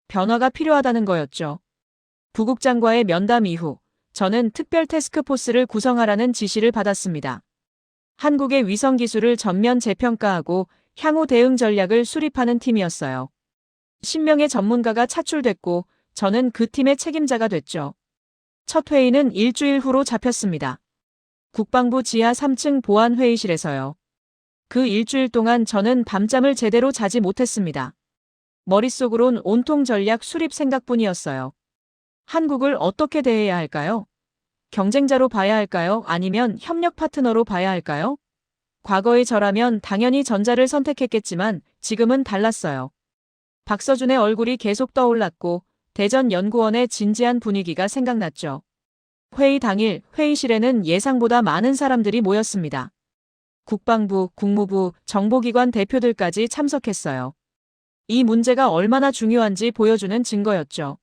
Speaker 1: 변화가 필요하다는 거였죠. 부국장과의 면담 이후 저는 특별 태스크포스를 구성하라는 지시를 받았습니다. 한국의 위성 기술을 전면 재평가하고 향후 대응 전략을 수립하는 팀이었어요. 10명의 전문가가 차출됐고 저는 그 팀의 책임자가 됐죠. 첫 회의는 일주일 후로 잡혔습니다. 국방부 지하 3층 보안회의실에서요. 그 일주일 동안 저는 밤잠을 제대로 자지 못했습니다. 머릿속으론 온통 전략 수립 생각뿐이었어요. 한국을 어떻게 대해야 할까요? 경쟁자로 봐야 할까요? 아니면 협력 파트너로 봐야 할까요? 과거의 저라면 당연히 전자를 선택했겠지만 지금은 달랐어요. 박서준의 얼굴이 계속 떠올랐고 대전연구원의 진지한 분위기가 생각났죠. 회의 당일 회의실에는 예상보다 많은 사람들이 모였습니다. 국방부, 국무부, 정보기관 대표들까지 참석했어요. 이 문제가 얼마나 중요한지 보여주는 증거였죠.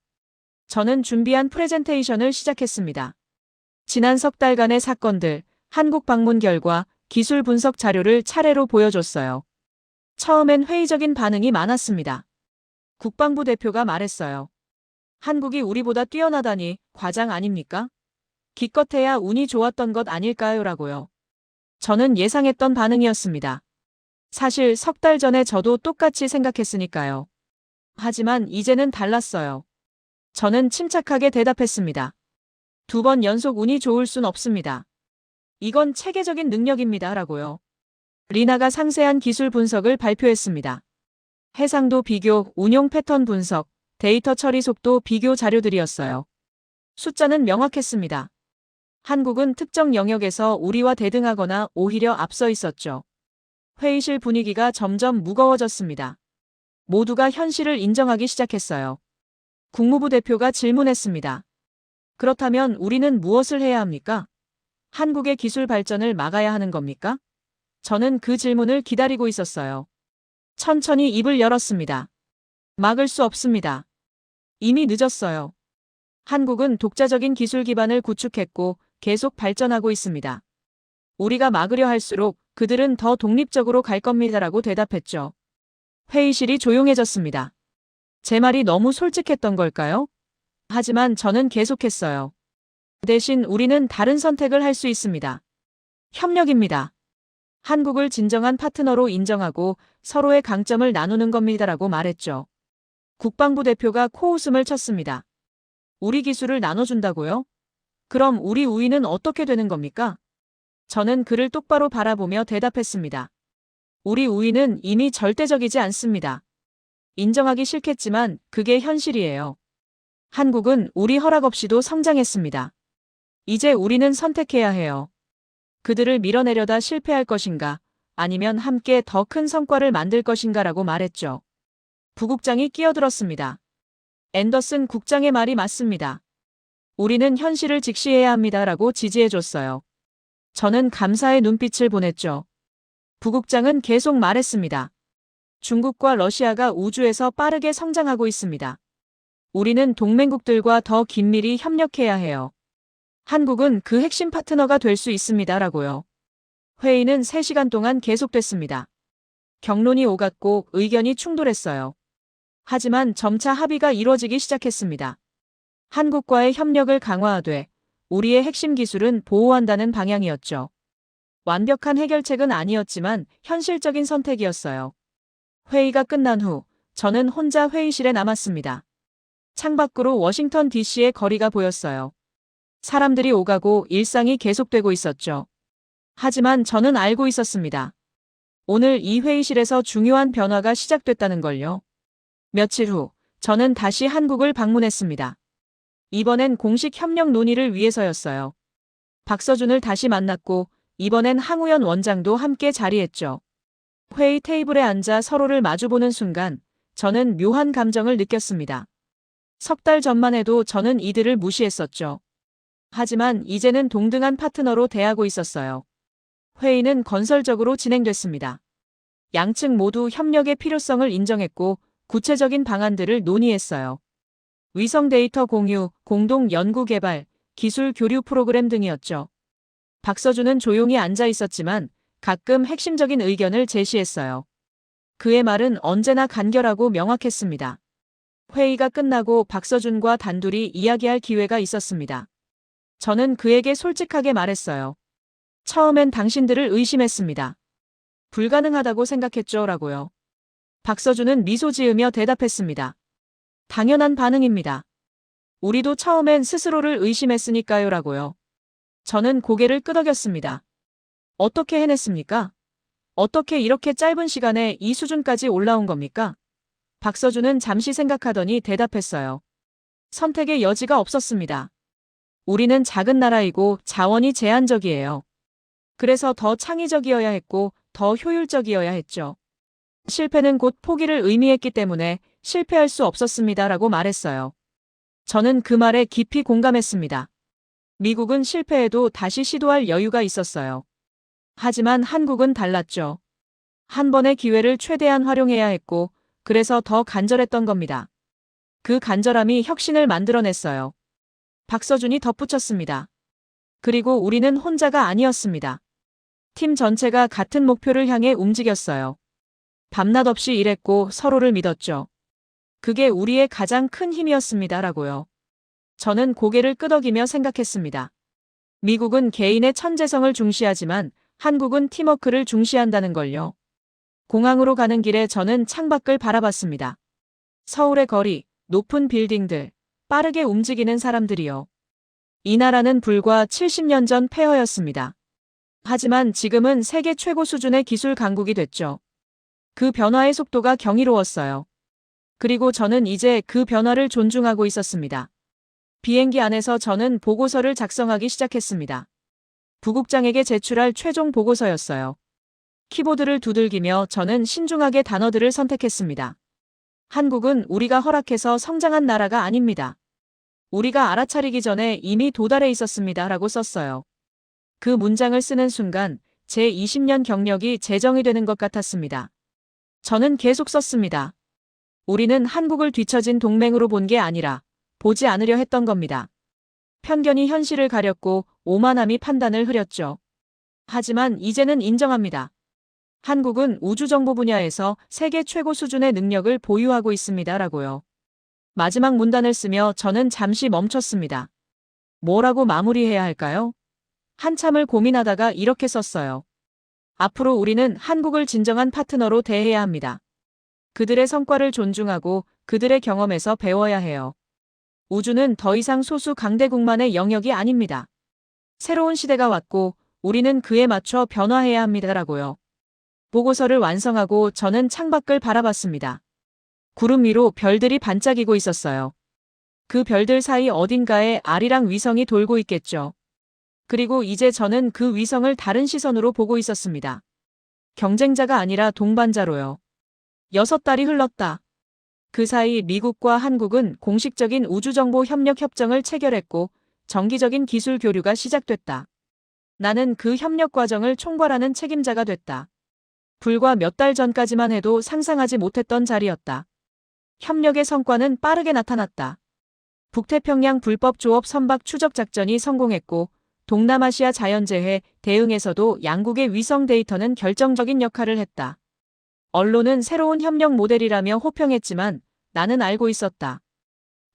Speaker 1: 저는 준비한 프레젠테이션을 시작했습니다. 지난 석 달간의 사건들, 한국 방문 결과, 기술 분석 자료를 차례로 보여줬어요. 처음엔 회의적인 반응이 많았습니다. 국방부 대표가 말했어요. 한국이 우리보다 뛰어나다니 과장 아닙니까? 기껏해야 운이 좋았던 것 아닐까요?라고요. 저는 예상했던 반응이었습니다. 사실 석 달 전에 저도 똑같이 생각했으니까요. 하지만 이제는 달랐어요. 저는 침착하게 대답했습니다. 2번 연속 운이 좋을 순 없습니다. 이건 체계적인 능력입니다. 라고요. 리나가 상세한 기술 분석을 발표했습니다. 해상도 비교, 운용 패턴 분석, 데이터 처리 속도 비교 자료들이었어요. 숫자는 명확했습니다. 한국은 특정 영역에서 우리와 대등하거나 오히려 앞서 있었죠. 회의실 분위기가 점점 무거워졌습니다. 모두가 현실을 인정하기 시작했어요. 국무부 대표가 질문했습니다. 그렇다면 우리는 무엇을 해야 합니까? 한국의 기술 발전을 막아야 하는 겁니까? 저는 그 질문을 기다리고 있었어요. 천천히 입을 열었습니다. 막을 수 없습니다. 이미 늦었어요. 한국은 독자적인 기술 기반을 구축했고 계속 발전하고 있습니다. 우리가 막으려 할수록 그들은 더 독립적으로 갈 겁니다라고 대답했죠. 회의실이 조용해졌습니다. 제 말이 너무 솔직했던 걸까요? 하지만 저는 계속했어요. 대신 우리는 다른 선택을 할 수 있습니다. 협력입니다. 한국을 진정한 파트너로 인정하고 서로의 강점을 나누는 겁니다라고 말했죠. 국방부 대표가 코웃음을 쳤습니다. 우리 기술을 나눠준다고요? 그럼 우리 우위는 어떻게 되는 겁니까? 저는 그를 똑바로 바라보며 대답했습니다. 우리 우위는 이미 절대적이지 않습니다. 인정하기 싫겠지만 그게 현실이에요. 한국은 우리 허락 없이도 성장했습니다. 이제 우리는 선택해야 해요. 그들을 밀어내려다 실패할 것인가, 아니면 함께 더 큰 성과를 만들 것인가라고 말했죠. 부국장이 끼어들었습니다. 앤더슨 국장의 말이 맞습니다. 우리는 현실을 직시해야 합니다라고 지지해줬어요. 저는 감사의 눈빛을 보냈죠. 부국장은 계속 말했습니다. 중국과 러시아가 우주에서 빠르게 성장하고 있습니다. 우리는 동맹국들과 더 긴밀히 협력해야 해요. 한국은 그 핵심 파트너가 될 수 있습니다라고요. 회의는 3시간 동안 계속됐습니다. 격론이 오갔고 의견이 충돌했어요. 하지만 점차 합의가 이루어지기 시작했습니다. 한국과의 협력을 강화하되 우리의 핵심 기술은 보호한다는 방향이었죠. 완벽한 해결책은 아니었지만 현실적인 선택이었어요. 회의가 끝난 후 저는 혼자 회의실에 남았습니다. 창밖으로 워싱턴 DC의 거리가 보였어요. 사람들이 오가고 일상이 계속되고 있었죠. 하지만 저는 알고 있었습니다. 오늘 이 회의실에서 중요한 변화가 시작됐다는 걸요. 며칠 후 저는 다시 한국을 방문했습니다. 이번엔 공식 협력 논의를 위해서였어요. 박서준을 다시 만났고 이번엔 항우연 원장도 함께 자리했죠. 회의 테이블에 앉아 서로를 마주보는 순간 저는 묘한 감정을 느꼈습니다. 3달 전만 해도 저는 이들을 무시했었죠. 하지만 이제는 동등한 파트너로 대하고 있었어요. 회의는 건설적으로 진행됐습니다. 양측 모두 협력의 필요성을 인정했고 구체적인 방안들을 논의했어요. 위성 데이터 공유, 공동 연구 개발, 기술 교류 프로그램 등이었죠. 박서준은 조용히 앉아 있었지만 가끔 핵심적인 의견을 제시했어요. 그의 말은 언제나 간결하고 명확했습니다. 회의가 끝나고 박서준과 단둘이 이야기할 기회가 있었습니다. 저는 그에게 솔직하게 말했어요. 처음엔 당신들을 의심했습니다. 불가능하다고 생각했죠 라고요. 박서준은 미소 지으며 대답했습니다. 당연한 반응입니다. 우리도 처음엔 스스로를 의심했으니까요 라고요. 저는 고개를 끄덕였습니다. 어떻게 해냈습니까? 어떻게 이렇게 짧은 시간에 이 수준까지 올라온 겁니까? 박서준은 잠시 생각하더니 대답했어요. 선택의 여지가 없었습니다. 우리는 작은 나라이고 자원이 제한적이에요. 그래서 더 창의적이어야 했고 더 효율적이어야 했죠. 실패는 곧 포기를 의미했기 때문에 실패할 수 없었습니다라고 말했어요. 저는 그 말에 깊이 공감했습니다. 미국은 실패해도 다시 시도할 여유가 있었어요. 하지만 한국은 달랐죠. 한 번의 기회를 최대한 활용해야 했고 그래서 더 간절했던 겁니다. 그 간절함이 혁신을 만들어냈어요. 박서준이 덧붙였습니다. 그리고 우리는 혼자가 아니었습니다. 팀 전체가 같은 목표를 향해 움직였어요. 밤낮 없이 일했고 서로를 믿었죠. 그게 우리의 가장 큰 힘이었습니다라고요. 저는 고개를 끄덕이며 생각했습니다. 미국은 개인의 천재성을 중시하지만 한국은 팀워크를 중시한다는 걸요. 공항으로 가는 길에 저는 창밖을 바라봤습니다. 서울의 거리, 높은 빌딩들, 빠르게 움직이는 사람들이요. 이 나라는 불과 70년 전 폐허였습니다. 하지만 지금은 세계 최고 수준의 기술 강국이 됐죠. 그 변화의 속도가 경이로웠어요. 그리고 저는 이제 그 변화를 존중하고 있었습니다. 비행기 안에서 저는 보고서를 작성하기 시작했습니다. 부국장에게 제출할 최종 보고서였어요. 키보드를 두들기며 저는 신중하게 단어들을 선택했습니다. 한국은 우리가 허락해서 성장한 나라가 아닙니다. 우리가 알아차리기 전에 이미 도달해 있었습니다. 라고 썼어요. 그 문장을 쓰는 순간 제 20년 경력이 재정이 되는 것 같았습니다. 저는 계속 썼습니다. 우리는 한국을 뒤처진 동맹으로 본 게 아니라 보지 않으려 했던 겁니다. 편견이 현실을 가렸고 오만함이 판단을 흐렸죠. 하지만 이제는 인정합니다. 한국은 우주정보 분야에서 세계 최고 수준의 능력을 보유하고 있습니다라고요. 마지막 문단을 쓰며 저는 잠시 멈췄습니다. 뭐라고 마무리해야 할까요? 한참을 고민하다가 이렇게 썼어요. 앞으로 우리는 한국을 진정한 파트너로 대해야 합니다. 그들의 성과를 존중하고 그들의 경험에서 배워야 해요. 우주는 더 이상 소수 강대국만의 영역이 아닙니다. 새로운 시대가 왔고 우리는 그에 맞춰 변화해야 합니다라고요. 보고서를 완성하고 저는 창밖을 바라봤습니다. 구름 위로 별들이 반짝이고 있었어요. 그 별들 사이 어딘가에 아리랑 위성이 돌고 있겠죠. 그리고 이제 저는 그 위성을 다른 시선으로 보고 있었습니다. 경쟁자가 아니라 동반자로요. 6달이 흘렀다. 그 사이 미국과 한국은 공식적인 우주정보 협력 협정을 체결했고 정기적인 기술 교류가 시작됐다. 나는 그 협력 과정을 총괄하는 책임자가 됐다. 불과 몇 달 전까지만 해도 상상하지 못했던 자리였다. 협력의 성과는 빠르게 나타났다. 북태평양 불법 조업 선박 추적 작전이 성공했고 동남아시아 자연재해 대응에서도 양국의 위성 데이터는 결정적인 역할을 했다. 언론은 새로운 협력 모델이라며 호평했지만 나는 알고 있었다.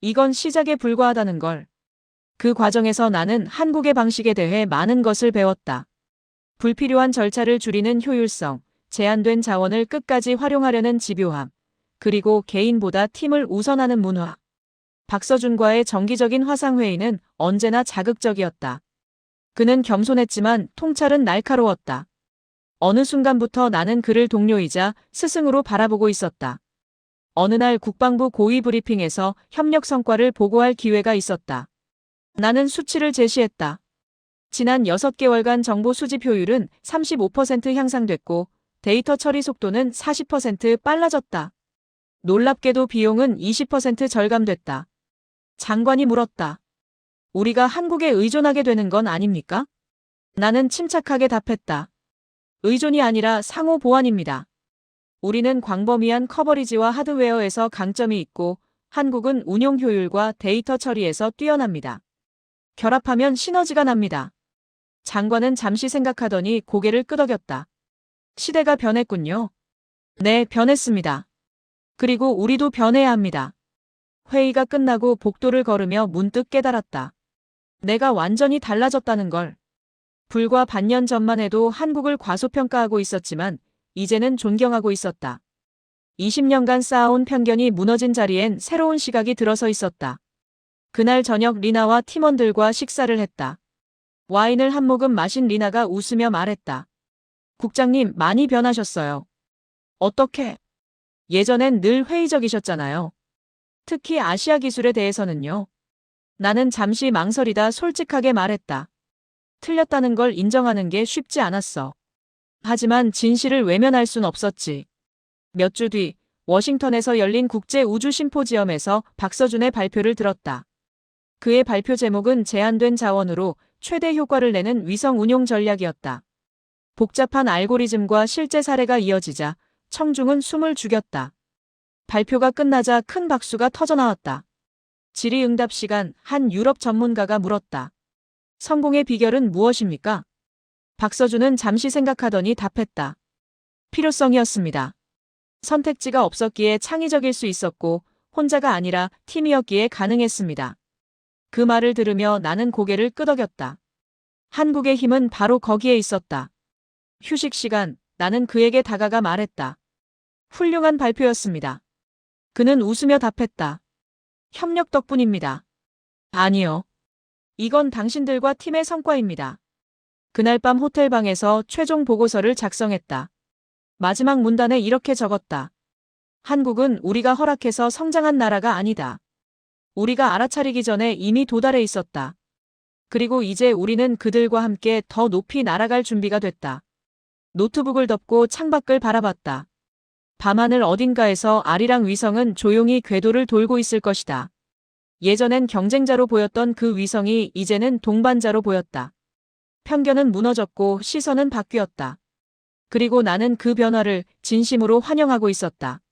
Speaker 1: 이건 시작에 불과하다는 걸. 그 과정에서 나는 한국의 방식에 대해 많은 것을 배웠다. 불필요한 절차를 줄이는 효율성, 제한된 자원을 끝까지 활용하려는 집요함, 그리고 개인보다 팀을 우선하는 문화. 박서준과의 정기적인 화상회의는 언제나 자극적이었다. 그는 겸손했지만 통찰은 날카로웠다. 어느 순간부터 나는 그를 동료이자 스승으로 바라보고 있었다. 어느 날 국방부 고위 브리핑에서 협력 성과를 보고할 기회가 있었다. 나는 수치를 제시했다. 지난 6개월간 정보 수집 효율은 35% 향상됐고 데이터 처리 속도는 40% 빨라졌다. 놀랍게도 비용은 20% 절감됐다. 장관이 물었다. 우리가 한국에 의존하게 되는 건 아닙니까? 나는 침착하게 답했다. 의존이 아니라 상호 보완입니다. 우리는 광범위한 커버리지와 하드웨어에서 강점이 있고 한국은 운용 효율과 데이터 처리에서 뛰어납니다. 결합하면 시너지가 납니다. 장관은 잠시 생각하더니 고개를 끄덕였다. 시대가 변했군요. 네, 변했습니다. 그리고 우리도 변해야 합니다. 회의가 끝나고 복도를 걸으며 문득 깨달았다. 내가 완전히 달라졌다는 걸. 불과 반년 전만 해도 한국을 과소평가하고 있었지만 이제는 존경하고 있었다. 20년간 쌓아온 편견이 무너진 자리엔 새로운 시각이 들어서 있었다. 그날 저녁 리나와 팀원들과 식사를 했다. 와인을 한 모금 마신 리나가 웃으며 말했다. 국장님, 많이 변하셨어요. 어떻게? 예전엔 늘 회의적이셨잖아요. 특히 아시아 기술에 대해서는요. 나는 잠시 망설이다 솔직하게 말했다. 틀렸다는 걸 인정하는 게 쉽지 않았어. 하지만 진실을 외면할 순 없었지. 몇 주 뒤 워싱턴에서 열린 국제 우주 심포지엄에서 박서준의 발표를 들었다. 그의 발표 제목은 제한된 자원으로 최대 효과를 내는 위성 운용 전략이었다. 복잡한 알고리즘과 실제 사례가 이어지자 청중은 숨을 죽였다. 발표가 끝나자 큰 박수가 터져나왔다. 질의응답 시간, 한 유럽 전문가가 물었다. 성공의 비결은 무엇입니까? 박서준은 잠시 생각하더니 답했다. 필요성이었습니다. 선택지가 없었기에 창의적일 수 있었고 혼자가 아니라 팀이었기에 가능했습니다. 그 말을 들으며 나는 고개를 끄덕였다. 한국의 힘은 바로 거기에 있었다. 휴식 시간, 나는 그에게 다가가 말했다. 훌륭한 발표였습니다. 그는 웃으며 답했다. 협력 덕분입니다. 아니요. 이건 당신들과 팀의 성과입니다. 그날 밤 호텔방에서 최종 보고서를 작성했다. 마지막 문단에 이렇게 적었다. 한국은 우리가 허락해서 성장한 나라가 아니다. 우리가 알아차리기 전에 이미 도달해 있었다. 그리고 이제 우리는 그들과 함께 더 높이 날아갈 준비가 됐다. 노트북을 덮고 창밖을 바라봤다. 밤하늘 어딘가에서 아리랑 위성은 조용히 궤도를 돌고 있을 것이다. 예전엔 경쟁자로 보였던 그 위성이 이제는 동반자로 보였다. 편견은 무너졌고 시선은 바뀌었다. 그리고 나는 그 변화를 진심으로 환영하고 있었다.